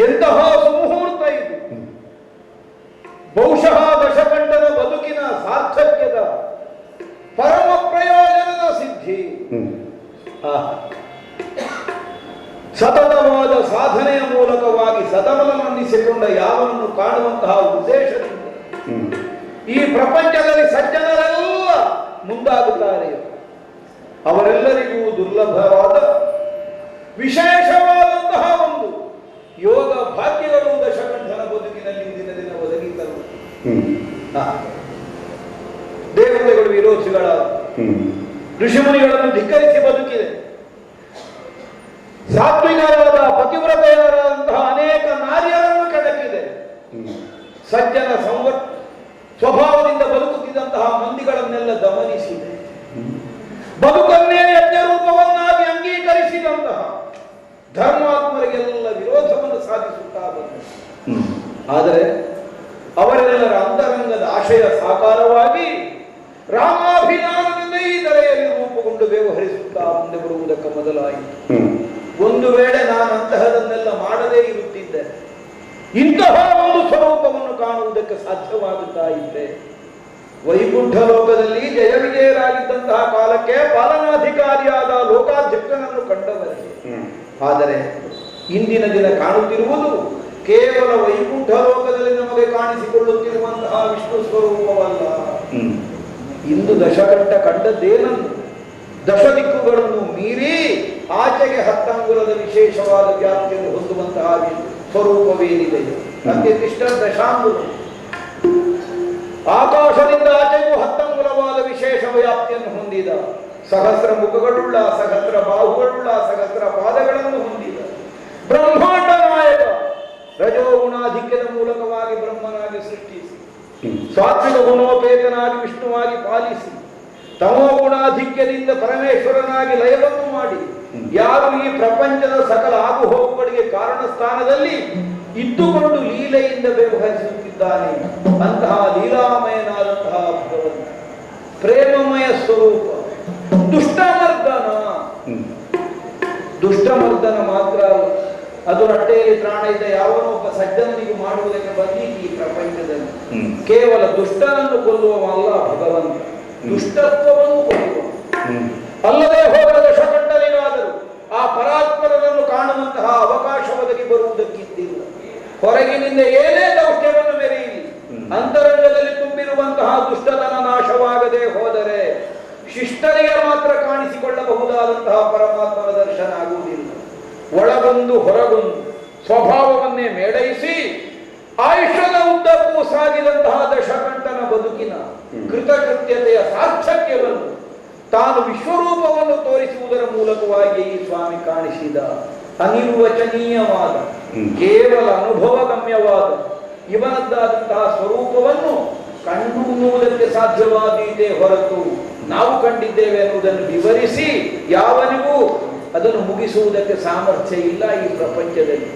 ಎಂತಹ ಸುಮುಹೂರ್ತ ಇದು! ಬಹುಶಃ ದಶಕಂಠನ ಬದುಕಿನ ಸಾರ್ಥಕ್ಯದ ಪರಮ ಪ್ರಯೋಜನದ ಸಿದ್ಧಿ. ಸತತವಾದ ಸಾಧನೆಯ ಮೂಲಕವಾಗಿ ಸದಮಲನನ್ನಿಸಿಕೊಂಡ ಯಾವನನ್ನು ಕಾಣುವಂತಹ ಉದ್ದೇಶದಿಂದ ಈ ಪ್ರಪಂಚದಲ್ಲಿ ಸಜ್ಜನರೆಲ್ಲ ಮುಂದಾಗುತ್ತಾರೆ. ಅವರೆಲ್ಲರಿಗೂ ದುರ್ಲಭವಾದ ವಿಶೇಷವಾದಂತಹ ಒಂದು ಯೋಗ ಭಾಗ್ಯಗಳು ದಶಕಂಠನ ಬದುಕಿನಲ್ಲಿ ದಿನ ದಿನ ಒದಗಿದ್ದವು. ದೇವತೆಗಳು ವಿರೋಧಿಗಳ ಋಷಿಮುನಿಗಳನ್ನು ಧಿಕ್ಕರಿಸಿ ಬದುಕಿದೆ. ಸಾತ್ವಿಕರಾದ ಪತಿವ್ರತೆಯರಾದಂತಹ ಅನೇಕ ನಾರಿಯರನ್ನು ಕೆಣಕಿದೆ. ಸಜ್ಜನ ಸ್ವಭಾವದಿಂದ ಬದುಕುತ್ತಿದ್ದಂತಹ ಮಂದಿಗಳನ್ನೆಲ್ಲ ದಮನಿಸಿದೆ. ಬದುಕನ್ನೇ ಯಜ್ಞರೂಪವನ್ನಾಗಿ ಅಂಗೀಕರಿಸಿದಂತಹ ಧರ್ಮಾತ್ಮರಿಗೆಲ್ಲ ವಿರೋಧವನ್ನು ಸಾಧಿಸುತ್ತಾ ಬಂದರು. ಆದರೆ ಅವರೆಲ್ಲರ ಅಂತರಂಗದ ಆಶಯ ಸಾಕಾರವಾಗಿ ರಾಮಾಭಿಮಾನದಿಂದ ಈ ಧರೆಯಲ್ಲಿ ರೂಪುಗೊಂಡು ವ್ಯವಹರಿಸುತ್ತಾ ಮುಂದೆ ಬರುವುದಕ್ಕೆ ಮೊದಲಾಯಿತು. ಒಂದು ವೇಳೆ ನಾನು ಅಂತಹದನ್ನೆಲ್ಲ ಮಾಡದೇ ಇರುತ್ತಿದ್ದೆ, ಇಂತಹ ಒಂದು ಸ್ವರೂಪವನ್ನು ಕಾಣುವುದಕ್ಕೆ ಸಾಧ್ಯವಾಗುತ್ತಾ ಇದ್ದೆ. ವೈಕುಂಠ ಲೋಕದಲ್ಲಿ ಜಯ ವಿಜಯರಾಗಿದ್ದಂತಹ ಕಾಲಕ್ಕೆ ಪಾಲನಾಧಿಕಾರಿಯಾದ ಲೋಕಾಧ್ಯಕ್ಷನನ್ನು ಕಂಡವರೇ. ಆದರೆ ಇಂದಿನ ದಿನ ಕಾಣುತ್ತಿರುವುದು ಕೇವಲ ವೈಕುಂಠ ಲೋಕದಲ್ಲಿ ನಮಗೆ ಕಾಣಿಸಿಕೊಳ್ಳುತ್ತಿರುವಂತಹ ವಿಷ್ಣು ಸ್ವರೂಪವಲ್ಲ. ಇಂದು ದಶಕಂಠ ಕಂಡದ್ದೇನನ್ನು ದಶ ದಿಕ್ಕುಗಳನ್ನು ಮೀರಿ ಆಚೆಗೆ ಹತ್ತಂಗುಲದ ವಿಶೇಷವಾದ ವ್ಯಾಪ್ತಿಯನ್ನು ಹೊಂದುವಂತಹ ಸ್ವರೂಪವೇನಿದೆ. ಅತ್ಯತಿಷ್ಠ ದಶಾಂಗುಲ, ಆಕಾಶದಿಂದ ಆಚೆಗೂ ಹತ್ತಂಗುಲವಾದ ವಿಶೇಷ ವ್ಯಾಪ್ತಿಯನ್ನು ಹೊಂದಿದ, ಸಹಸ್ರ ಮುಖಗಳುಳ್ಳ, ಸಹಸ್ರ ಬಾಹುಗಳುಳ್ಳ, ಸಹಸ್ರ ಪಾದಗಳನ್ನು ಹೊಂದಿದ ಬ್ರಹ್ಮಾಂಡ ನಾಯಕ ರಜೋಗುಣಾಧಿಕ್ಯದ ಮೂಲಕವಾಗಿ ಬ್ರಹ್ಮನಾಗಿ ಸೃಷ್ಟಿಸಿ, ಸಾತ್ವಿಕ ಗುಣೋಪೇತನಾಗಿ ವಿಷ್ಣುವಾಗಿ ಪಾಲಿಸಿ, ತಮೋಗುಣಾಧಿಕ್ಯದಿಂದ ಪರಮೇಶ್ವರನಾಗಿ ಲಯವನ್ನು ಮಾಡಿ, ಯಾರು ಈ ಪ್ರಪಂಚದ ಸಕಲ ಆಗುಹೋಗುಗಳಿಗೆ ಕಾರಣ ಸ್ಥಾನದಲ್ಲಿ ಇದ್ದುಕೊಂಡು ಲೀಲೆಯಿಂದ ವ್ಯವಹರಿಸುತ್ತಿದ್ದಾನೆ ಅಂತಹ ಲೀಲಾಮಯನಾದಂತಹ ಭಗವಂತ, ಪ್ರೇಮಮಯ ಸ್ವರೂಪ, ದುಷ್ಟಮರ್ದನ ಮಾತ್ರ ಅದು ರಟ್ಟೆಯಲ್ಲಿ ತ್ರಾಣ ಇದ್ದ ಯಾವನೊಬ್ಬ ಸಜ್ಜನಿಗೆ ಮಾಡುವುದಕ್ಕೆ ಬಂದಿತ್ತು ಈ ಪ್ರಪಂಚದಲ್ಲಿ. ಕೇವಲ ದುಷ್ಟನನ್ನು ಕೊಲ್ಲುವವಲ್ಲ ಭಗವಂತ, ದುಷ್ಟತ್ವವನ್ನು ಕೊಲ್ಲುವ. ಅಲ್ಲದೆ ಹೋದ ದಶಕಂಠನಿಗಾದರೂ ಆ ಪರಾತ್ಪರನನ್ನು ಕಾಣುವಂತಹ ಅವಕಾಶ ಒದಗಿ ಬರುವುದಕ್ಕಿದ್ದಿಲ್ಲ. ಹೊರಗಿನಿಂದ ಏನೇ ದೌಷ್ಟ್ಯವನ್ನು ಮೆರೆಯಲಿ, ಅಂತರಂಗದಲ್ಲಿ ತುಂಬಿರುವಂತಹ ದುಷ್ಟತನ ನಾಶವಾಗದೆ ಹೋದರೆ ಶಿಷ್ಟರಿಗೆ ಮಾತ್ರ ಕಾಣಿಸಿಕೊಳ್ಳಬಹುದಾದಂತಹ ಪರಮಾತ್ಮನ ದರ್ಶನ ಆಗುವುದಿಲ್ಲ. ಒಳಗೊಂದು ಹೊರಗೊಂದು ಸ್ವಭಾವವನ್ನೇ ಮೇಳೈಸಿ ಆಯುಷ್ಯದ ಉದ್ದಕ್ಕೂ ಸಾಗಿದಂತಹ ದಶಕಂಠನ ಬದುಕಿನ ಕೃತಕೃತ್ಯತೆಯ ಸಾರ್ಥಕ್ಯವನ್ನು ತಾನು ವಿಶ್ವರೂಪವನ್ನು ತೋರಿಸುವುದರ ಮೂಲಕವಾಗಿ ಈ ಸ್ವಾಮಿ ಕಾಣಿಸಿದ ಅನಿರ್ವಚನೀಯವಾದ, ಕೇವಲ ಅನುಭವಗಮ್ಯವಾದ ಇವನದ್ದಾದಂತಹ ಸ್ವರೂಪವನ್ನು ಕಂಡು ಎನ್ನುವುದಕ್ಕೆ ಸಾಧ್ಯವಾದೀತೆ ಹೊರತು ನಾವು ಕಂಡಿದ್ದೇವೆ ಎನ್ನುವುದನ್ನು ವಿವರಿಸಿ ಯಾವನಿಗೂ ಅದನ್ನು ಮುಗಿಸುವುದಕ್ಕೆ ಸಾಮರ್ಥ್ಯ ಇಲ್ಲ ಈ ಪ್ರಪಂಚದಲ್ಲಿ.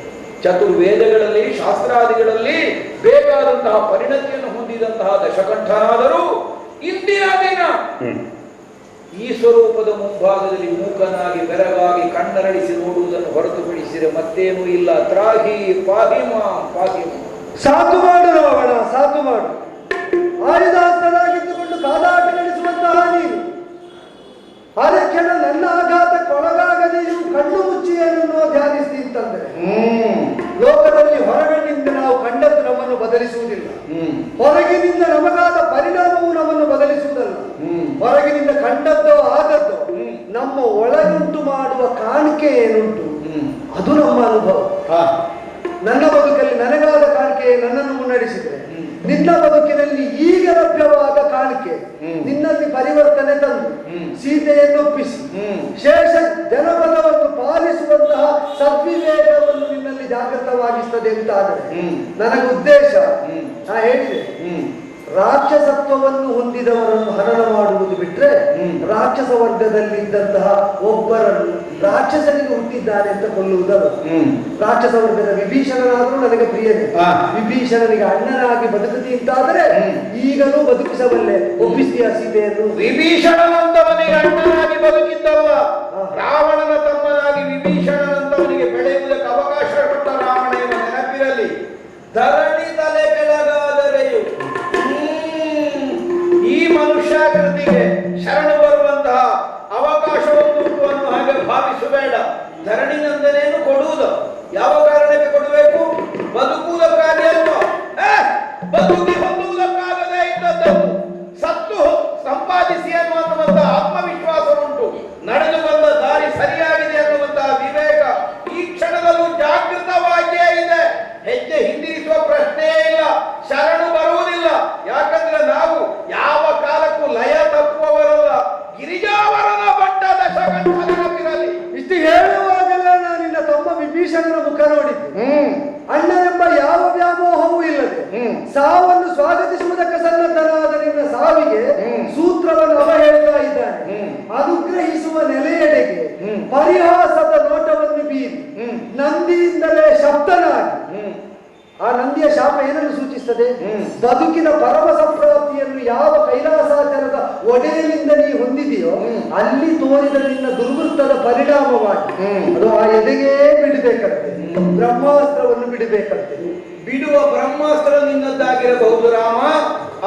ಚತುರ್ವೇದಗಳಲ್ಲಿ, ಶಾಸ್ತ್ರಾದಿಗಳಲ್ಲಿ ಬೇಕಾದಂತಹ ಪರಿಣತಿಯನ್ನು ಹೊಂದಿದಂತಹ ದಶಕಂಠನಾದರೂ ಇಂದಿನ ದಿನ ಈ ಸ್ವರೂಪದ ಮುಂಭಾಗದಲ್ಲಿ ಮೂಕನಾಗಿ ಬೆರಗಾಗಿ ಕಣ್ಣರಳಿಸಿ ನೋಡುವುದನ್ನು ಹೊರತುಪಡಿಸಿದರೆ ಮತ್ತೇನೂ ಇಲ್ಲ. ತ್ರಾಹಿ ಪಾಹಿಮಾ ಪಾಹಿಮಾ. ಸಾಕು ಮಾಡು ರಾವಣ, ಸಾಕು ಮಾಡು. ಆಯುಧಾಸ್ತನಾಗಿದ್ದುಕೊಂಡು ಕಾದಾಟ ನಡೆಸುವಂತಹ ನೀನು ಅದಕ್ಕೆ ನನ್ನ ಆಘಾತಕ್ಕೊಳಗಾಗದೆಯೂ ಕಣ್ಣು ಮುಚ್ಚಿ ಏನನ್ನೋ ಧ್ಯಾನಿಸ್ತೀಂತಂದ್ರೆ ಲೋಕದಲ್ಲಿ ಹೊರಗಣ್ಣಿಂದ ನಾವು ಕಂಡದ್ದು ನಮ್ಮನ್ನು ಬದಲಿಸುವುದಿಲ್ಲ, ಹೊರಗಿನಿಂದ ನಮಗಾದ ಪರಿಣಾಮವು ನಮ್ಮನ್ನು ಬದಲಿಸುವುದಲ್ಲ. ಹೊರಗಿನಿಂದ ಕಂಡದ್ದೋ ಆದದ್ದೋ ನಮ್ಮ ಒಳಗುಂಟು ಮಾಡುವ ಕಾಣಿಕೆ ಏನುಂಟು ಅದು ನಮ್ಮ ಅನುಭವ. ನನ್ನ ಬದುಕಲ್ಲಿ ನನಗಾದ ಕಾಣಿಕೆ ನನ್ನನ್ನು ಮುನ್ನಡೆಸಿದ್ರೆ, ನಿನ್ನ ಬದುಕಿನಲ್ಲಿ ಈಗ ಲಭ್ಯವಾದ ಕಾಣಿಕೆ ನಿನ್ನಲ್ಲಿ ಪರಿವರ್ತನೆ ತಂದು ಸೀತೆಯನ್ನೊಪ್ಪಿಸಿ ಶೇಷ ಜನಪದವನ್ನು ಪಾಲಿಸುವಂತಹ ಸದ್ವಿವೇಕವನ್ನು ನಿನ್ನಲ್ಲಿ ಜಾಗೃತವಾಗಿಸ್ತದೆ ಅಂತಾದರೆ ನನಗೆ ಉದ್ದೇಶ ನಾ ಹೇಳಿದೆ, ರಾಕ್ಷಸತ್ವವನ್ನು ಹೊಂದಿದವರನ್ನು ಹರಣ ಮಾಡುವುದು ಬಿಟ್ರೆ ರಾಕ್ಷಸ ವರ್ಗದಲ್ಲಿ ಇದ್ದಂತಹ ಒಬ್ಬರನ್ನು ರಾಕ್ಷಸನಿಗೆ ಹುಟ್ಟಿದ್ದಾನೆ ಅಂತ ಕೊಲ್ಲುವುದಲ್ಲ. ರಾಕ್ಷಸ ವರ್ಗದ ವಿಭೀಷಣನಾದರೂ ನನಗೆ ಪ್ರಿಯನೇ. ವಿಭೀಷಣನಿಗೆ ಅಣ್ಣನಾಗಿ ಬದುಕುತ್ತಿ ಅಂತಾದರೆ ಈಗಲೂ ಬದುಕಿಸಬಲ್ಲೆ. ಒಪ್ಪಿಸಿಯ ಸೀತೆಯನ್ನು. ವಿಭೀಷಣನಂತವನಿಗೆ ಅಣ್ಣನಾಗಿ ಬದುಕಿದ್ದಲ್ಲ, ರಾವಣನ ತಮ್ಮನಾಗಿ ವಿಭೀಷಣನಂತವನಿಗೆ ಬೆಳೆಯುವುದಕ್ಕೆ ಅವಕಾಶ ಕೊಟ್ಟ ರಾವಣ ನೋಡಿದ್ದು. ಹ್ಮ್ ಅಣ್ಣನೆಂಬ ಯಾವ ವ್ಯಾಮೋಹವೂ ಇಲ್ಲದೆ ಹ್ಮ್. ಸಾವನ್ನು ಸ್ವಾಗತಿಸುವುದಕ್ಕೆ ಸನ್ನದ್ಧನಾದ ನಿನ್ನ ಸಾವಿಗೆ ಸೂತ್ರವನ್ನು ಅವ ಹೇಳ್ತಾ ಇದ್ದಾನೆ. ಅನುಗ್ರಹಿಸುವ ನೆಲೆಯೆಡೆಗೆ ಪರಿಹಾಸದ ನೋಟವನ್ನು ಬೀರಿ ನಂದಿಯಿಂದಲೇ ಶಬ್ದನಾಗಿ. ಆ ನಂದಿಯ ಶಾಪ ಏನನ್ನು ಸೂಚಿಸ್ತದೆ? ಬದುಕಿನ ಪರಮ ಸಂಪ್ರಾಪ್ತಿಯನ್ನು ಯಾವ ಕೈಲಾಸಾಚಾರದ ಒಡೆಯಲಿಂದ ನೀ ಹೊಂದಿದೆಯೋ ಅಲ್ಲಿ ತೋರಿದ ನಿನ್ನ ದುರ್ವೃತ್ತದ ಪರಿಣಾಮವಾಗಿ ಅದು ಆ ಎದೆಗೇ ಬಿಡಬೇಕಂತೆ, ಬ್ರಹ್ಮಾಸ್ತ್ರವನ್ನು ಬಿಡಬೇಕಂತೆ. ಬಿಡುವ ಬ್ರಹ್ಮಾಸ್ತ್ರ ನಿನ್ನದ್ದಾಗಿರಬಹುದು ರಾಮ,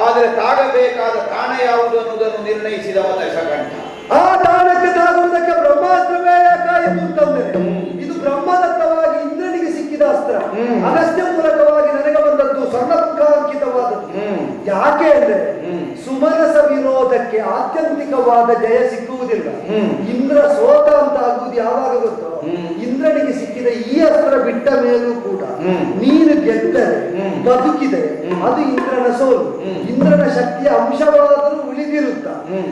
ಆದರೆ ತಾಗಬೇಕಾದ ತಾಣ ಯಾವುದು ಅನ್ನುವುದನ್ನು ನಿರ್ಣಯಿಸಿದವ ದಶಕಂಠ. ಆ ತಾಣಕ್ಕೆ ತಾಗುವುದಕ್ಕೆ ಬ್ರಹ್ಮಾಸ್ತ್ರವೇ ಯಾಕಾಯಿತು ಅಂತಂದರೆ ಇದು ಬ್ರಹ್ಮದತ್ತವಾಗಿ ಇಂದ್ರನಿಗೆ ಸಿಕ್ಕಿದ ಅಸ್ತ್ರ. ಅಗಸ್ತ್ಯ ಮೂಲಕವಾಗಿ ನನಗೆ ಬಂದದ್ದು ಸ್ವರ್ಣಮುಖಾಂಕಿತವಾದದ್ದು. ಯಾಕೆ ಅಂದರೆ ಸುಮನಸ ವಿರೋಧಕ್ಕೆ ಆತ್ಯಂತಿಕವಾದ ಜಯ ಸಿಕ್ಕುವುದಿಲ್ಲ. ಇಂದ್ರ ಸೋತ ಅಂತ ಆಗುವುದು ಯಾವಾಗ ಗೊತ್ತೋ, ಇಂದ್ರನಿಗೆ ಸಿಕ್ಕಿದ ಈ ಅಸ್ತ್ರ ಬಿಟ್ಟ ಮೇಲೂ ಕೂಡ ನೀನು ಗೆದ್ದರೆ ಬದುಕಿದರೆ ಅದು ಇಂದ್ರನ ಸೋಲು. ಇಂದ್ರನ ಶಕ್ತಿಯ ಅಂಶವಾದರೂ ಉಳಿದಿರುತ್ತ.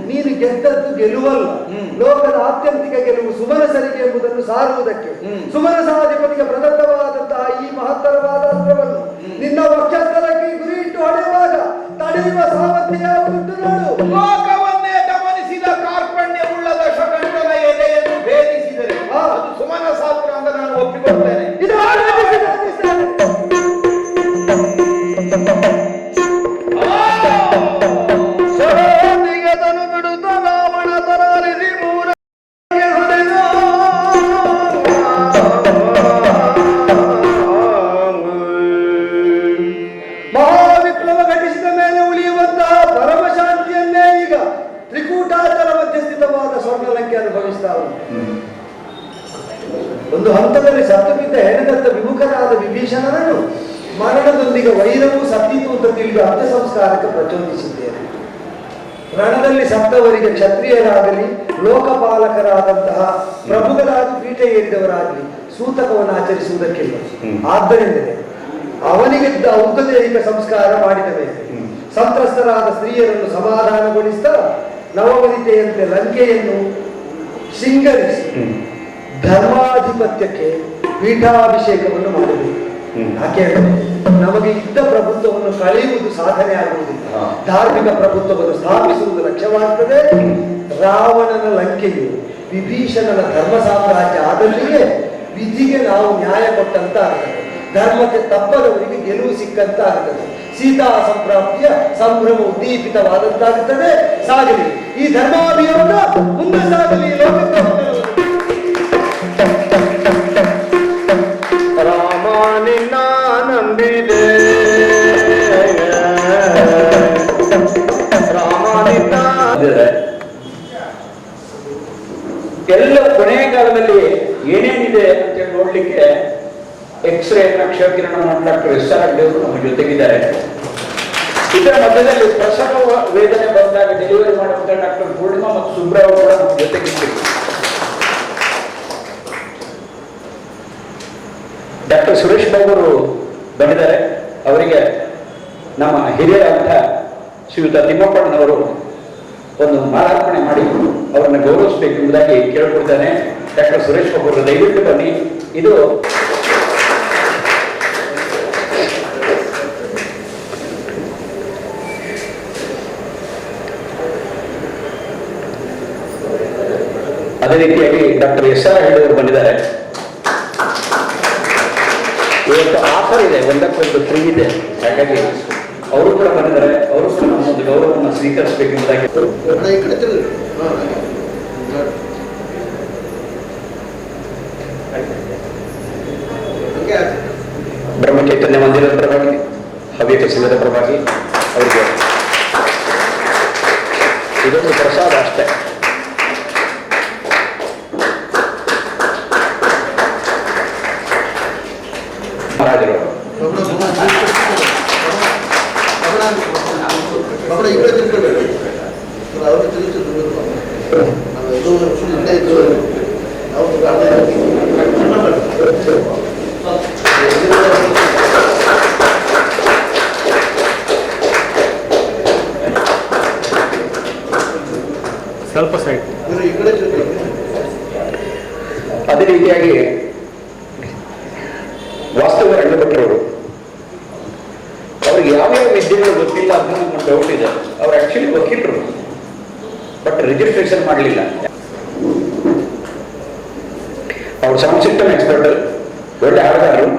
ನೀನು ಗೆದ್ದದ್ದು ಗೆಲುವಲ್ಲ, ಲೋಕದ ಆತ್ಯಂತಿಕ ಗೆಲುವು ಸುಮನಸರಿಗೆ ಎಂಬುದನ್ನು ಸಾರುವುದಕ್ಕೆ ಸುಮನಸಾಧಿಪತಿಗೆ ಪ್ರದತ್ತವಾದಂತಹ ಈ ಮಹತ್ತರವಾದ ಅಸ್ತ್ರವನ್ನು ನಿನ್ನ ವಕ್ಷಸ್ಥಲಕ್ಕೆ ಗುರಿ ಇಟ್ಟು ಹೊಡೆಯುವಾಗ ತಡೆಯುವ ಸಾಮರ್ಥ್ಯ ಯಾವುದುಂಟು ನೋಡು. ಲೋಕವನ್ನೇ ಗಮನಿಸಿದ ಕಾರ್ಪಣ್ಯವುಳ್ಳ ದಶಕಂಠನ ಎದೆಯನ್ನು ಭೇದಿಸಿದರೆ ಅದು ಸುಮನ ಶಾಸ್ತ್ರ ಅಂತ ನಾನು ಒಪ್ಪಿಕೊಳ್ತೇನೆ. ಇದು ಸರೋನಿಗೆದನು ಬಿಡುತ್ತ ರಾವಣ ತರಾರಿಸಿ ಮೂರಗೆ ಹೊಡೆದ. ಮಹಾವಿಪ್ಲವ ಘಟಿಸಿದ ಮೇಲೆ ಉಳಿಯುವಂತಹ ಪರಮ ಶಾಂತಿಯನ್ನೇ ಈಗ ತ್ರಿಕೂಟಾಚಲ ಮಧ್ಯಸ್ಥಿತವಾದ ಸ್ವರ್ಣಲಂಕೆ ಅನುಭವಿಸ್ತಾ ಉಂಟು. ಒಂದು ಹಂತದಲ್ಲಿ ಸತ್ತು ಬಿದ್ದ ಹೆಣದತ್ತ ವಿಮುಖನಾದ ವಿಭೀಷಣನನ್ನು ಮರಣದೊಂದಿಗೆ ವೈರವು ಸತ್ತಿತು ಅಂತ ತಿಳಿದು ಅಂತ್ಯ ಸಂಸ್ಕಾರಕ್ಕೆ ಪ್ರಚೋದಿಸಿದ್ದೇನೆ. ರಣದಲ್ಲಿ ಸತ್ತವರಿಗೆ ಕ್ಷತ್ರಿಯರಾಗಲಿ ಲೋಕಪಾಲಕರಾದಂತಹ ಪ್ರಭುಗಳಾಗಿ ಪೀಠ ಏರಿದವರಾಗಲಿ ಸೂತಕವನ್ನು ಆಚರಿಸುವುದಕ್ಕಿಲ್ಲ. ಆದ್ದರಿಂದಲೇ ಅವನಿಗಿದ್ದ ಔಪಚಾರಿಕ ಸಂಸ್ಕಾರ ಮಾಡಿದ ಮೇಲೆ ಸಂತ್ರಸ್ತರಾದ ಸ್ತ್ರೀಯರನ್ನು ಸಮಾಧಾನಗೊಳಿಸ್ತಾ ನವವನಿತೆಯಂತೆ ಲಂಕೆಯನ್ನು ಸಿಂಗರಿಸಿ ಧರ್ಮಾಧಿಪತ್ಯಕ್ಕೆ ಪೀಠಾಭಿಷೇಕವನ್ನು ಮಾಡಬೇಕು. ಯಾಕೆ ನಮಗೆ ಇದ್ದ ಪ್ರಭುತ್ವವನ್ನು ಕಳೆಯುವುದು ಸಾಧನೆ ಆಗುವುದಿಲ್ಲ, ಧಾರ್ಮಿಕ ಪ್ರಭುತ್ವವನ್ನು ಸ್ಥಾಪಿಸುವುದು ಲಕ್ಷ್ಯವಾಗುತ್ತದೆ. ರಾವಣನ ಲಂಕೆಯು ವಿಭೀಷಣನ ಧರ್ಮ ಸಾಮ್ರಾಜ್ಯ ಆದಲ್ಲಿಯೇ ವಿಧಿಗೆ ನಾವು ನ್ಯಾಯ ಕೊಟ್ಟಂತ ಆಗ್ತದೆ, ಧರ್ಮಕ್ಕೆ ತಪ್ಪದವರಿಗೆ ಗೆಲುವು ಸಿಕ್ಕಂತ ಆಗ್ತದೆ, ಸೀತಾ ಸಂಪ್ರಾಪ್ತಿಯ ಸಂಭ್ರಮ ಉದ್ದೀಪಿತವಾದಂತಾಗುತ್ತದೆ. ಸಾಗಲಿ ಈ ಧರ್ಮಾಭಿಯಾನ ಮುಂದೆ ಸಾಗಲಿ. ಲೋಕಕ್ಕೆ ರಾಮ ನಿನ್ನ ನಂಬಿದೆ, ರಾಮ ನಿನ್ನ ಎಲ್ಲ ಕೊನೆಯ ಕಾಲದಲ್ಲಿ ಏನೇನಿದೆ ಅಂತ ನೋಡ್ಲಿಕ್ಕೆ ಎಕ್ಸ್ರೇ ನಕ್ಷಕಿರಣ ಡಾಕ್ಟರ್ SR ಅವರು ನಮ್ಮ ಜೊತೆಗಿದ್ದಾರೆ. ಇದರ ಮಧ್ಯದಲ್ಲಿ ಪ್ರಸವ ವೇದನೆ ಬಂದಾಗ ಡೆಲಿವರಿ ಮಾಡುವಂತ ಡಾಕ್ಟರ್ ಪೂರ್ಣಿಮಾ ಮತ್ತು ಸುಬ್ರಾವ್ ಕೂಡ ನಮ್ಮ ಜೊತೆಗಿದ್ದಾರೆ. ಡಾಕ್ಟರ್ ಸುರೇಶ್ ಬಾಬು ಅವರು ಬಂದಿದ್ದಾರೆ. ಅವರಿಗೆ ನಮ್ಮ ಹಿರಿಯರಾದಂಥ ಶ್ರೀಯುತ ತಿಮ್ಮಪ್ಪಣ್ಣನವರು ಒಂದು ಮಾಲಾರ್ಪಣೆ ಮಾಡಿ ಅವರನ್ನು ಗೌರವಿಸಬೇಕು ಎಂಬುದಾಗಿ ಕೇಳಿಕೊಡ್ತಾನೆ. ಡಾಕ್ಟರ್ ಸುರೇಶ್ ಬಾಬು ಅವರು ದಯವಿಟ್ಟು ಬನ್ನಿ. ಇದು ಅದೇ ರೀತಿಯಾಗಿ ಡಾಕ್ಟರ್ SR ಅವರು ಬಂದಿದ್ದಾರೆ. ಇವತ್ತು ಆಫರ್ ಇದೆ, ಒಂದಕ್ಕೊಂದು ಫ್ರೀ ಇದೆ, ಹಾಗಾಗಿ ಅವರು ಕೂಡ ಬಂದಿದ್ದಾರೆ. ಅವರು ಕೂಡ ನಮ್ಮ ಒಂದು ಗೌರವವನ್ನು ಸ್ವೀಕರಿಸಬೇಕೆಂಬುದಾಗಿ ಬ್ರಹ್ಮಚೈತನ್ಯ ಮಂದಿರದ ಪರವಾಗಿ, ಹವ್ಯಕ ಸಂಘದ ಪರವಾಗಿ ಅವರಿಗೆ ಇದೊಂದು ಪ್ರಸಾದ ಅಷ್ಟೇ. ಮಹಾರಾಜರು ಸ್ವಲ್ಪ ಸೈಡ್. ಅದೇ ರೀತಿಯಾಗಿ ವಾಸ್ತವ ರಂಗಭಟ್ರವರು. ಅವ್ರಿಗೆ ಯಾವ್ಯಾವ ವಿದ್ಯೆಗಳು ಗೊತ್ತಿಲ್ಲ ಅಂತ ನಮ್ಗೆ ಡೌಟ್ ಇದೆ. ಅವ್ರು ಆಕ್ಚುಲಿ ವಕೀಲರು, ಬಟ್ ರಿಜಿಸ್ಟ್ರೇಷನ್ ಮಾಡಲಿಲ್ಲ. ಅವ್ರು ಸೌಂಡ್ ಸಿಸ್ಟಮ್ ಎಕ್ಸ್ಪರ್ಟ್, ಒಳ್ಳೆ ಹಾಡುಗಾರರು,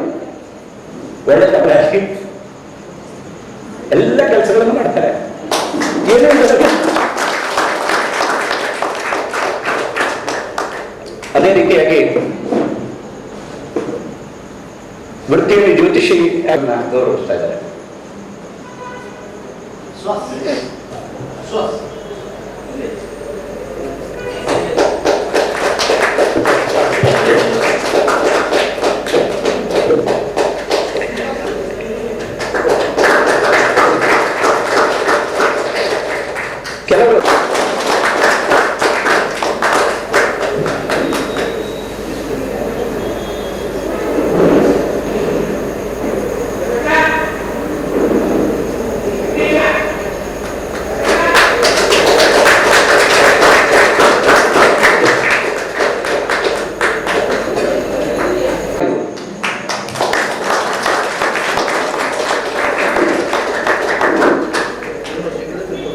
ಒಳ್ಳೆ ತಬಲಾಗಿ, ಎಲ್ಲ ಕೆಲಸಗಳನ್ನು ಮಾಡ್ತಾರೆ. ಏನೂ ಇಲ್ಲ. ಅದೇ ರೀತಿಯಾಗಿ ವೃತ್ತಿಯಲ್ಲಿ ಜ್ಯೋತಿಷಿ ಗೌರವಿಸ್ತಾ ಇದ್ದಾರೆ. ಕೆಲವರು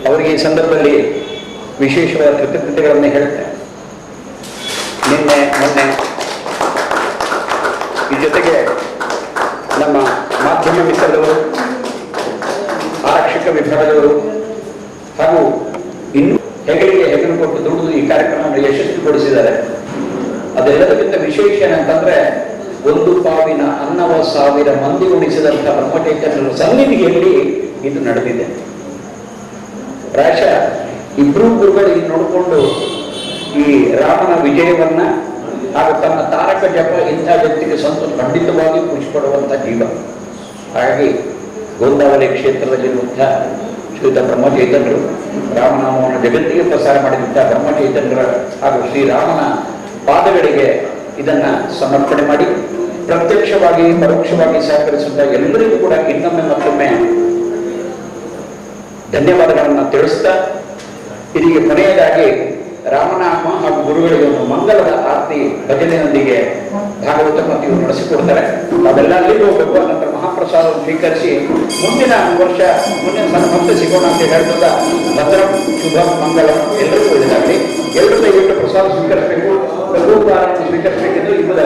ಅವರಿಗೆ ಈ ಸಂದರ್ಭದಲ್ಲಿ ವಿಶೇಷವಾದ ಕೃತಜ್ಞತೆಗಳನ್ನು ಹೇಳ್ತೇನೆ. ನಿನ್ನೆ ಮೊನ್ನೆ ಈ ಜೊತೆಗೆ ನಮ್ಮ ಮಾಧ್ಯಮ ಮಿತ್ರರು, ಆರಕ್ಷಕ ವಿಭಾಗದವರು ಹಾಗೂ ಇನ್ನು ಹೆಗಲಿಗೆ ಹೆಗಲು ಕೊಟ್ಟು ದುಡಿದು ಈ ಕಾರ್ಯಕ್ರಮವನ್ನು ಯಶಸ್ವಿಗೊಳಿಸಿದ್ದಾರೆ. ಅದೆಲ್ಲದಕ್ಕಿಂತ ವಿಶೇಷ ಏನಂತಂದ್ರೆ, ಒಂದು ಪಾವಿನ ಅನ್ನವ 1000 ಮಂದಿ ಉಣಿಸಿದಂಥ ಬ್ರಹ್ಮಚೈತನ್ಯರ ಸನ್ನಿಧಿಯಲ್ಲಿ ಇದು ನಡೆದಿದೆ. ಪ್ರಾಯಶಃ ಇಬ್ಬರು ಗುರುಗಳು ಇಲ್ಲಿ ನೋಡಿಕೊಂಡು ಈ ರಾಮನ ವಿಜಯವನ್ನ ಹಾಗೂ ತನ್ನ ತಾರಕ ಜಪ ಇಂಥ ವ್ಯಕ್ತಿಗೆ ಖಂಡಿತವಾಗಿ ಖುಷಿ ಪಡುವಂಥ ಜೀವ. ಹಾಗಾಗಿ ಗೋಂದಾವಳಿ ಕ್ಷೇತ್ರದಲ್ಲಿರುವಂಥ ಶ್ರೀಯುತ ಬ್ರಹ್ಮಚೈತನ್ಯರು ರಾಮನಾಮವನ್ನು ಜಗತ್ತಿಗೆ ಪ್ರಸಾರ ಮಾಡಿದಂಥ ಬ್ರಹ್ಮಚೈತನ್ಯರ ಹಾಗೂ ಶ್ರೀರಾಮನ ಪಾದಗಳಿಗೆ ಇದನ್ನ ಸಮರ್ಪಣೆ ಮಾಡಿ ಪ್ರತ್ಯಕ್ಷವಾಗಿ ಪರೋಕ್ಷವಾಗಿ ಸಹಕರಿಸಿದ ಎಲ್ಲರಿಗೂ ಕೂಡ ಇನ್ನೊಮ್ಮೆ ಮತ್ತೊಮ್ಮೆ ಧನ್ಯವಾದಗಳನ್ನು ತಿಳಿಸ್ತಾ, ಇದೀಗ ಕೊನೆಯದಾಗಿ ರಾಮನಾಮ ಹಾಗೂ ಗುರುಗಳಿಗೆ ಒಂದು ಮಂಗಲದ ಆರತಿ ಭಜನೆಯೊಂದಿಗೆ ಭಾಗವತ ಮತ್ತು ನಡೆಸಿಕೊಡ್ತಾರೆ. ನಾವೆಲ್ಲ ಅಲ್ಲಿಗೆ ಹೋಗಬೇಕು. ನಂತರ ಮಹಾಪ್ರಸಾದವನ್ನು ಸ್ವೀಕರಿಸಿ ಮುಂದಿನ ವರ್ಷ ಮತ್ತೆ ಸಿಗೋಣ ಅಂತ ಹೇಳ್ತದ ಭದ್ರ ಶುಭ ಮಂಗಲ ಎಲ್ಲರಿಗೂ ಒಳ್ಳೆಯದಾಗಲಿ. ಎಲ್ಲರೂ ದಯವಿಟ್ಟು ಪ್ರಸಾದ ಸ್ವೀಕರಿಸಬೇಕು, ಸ್ವೀಕರಿಸಬೇಕೆಂದು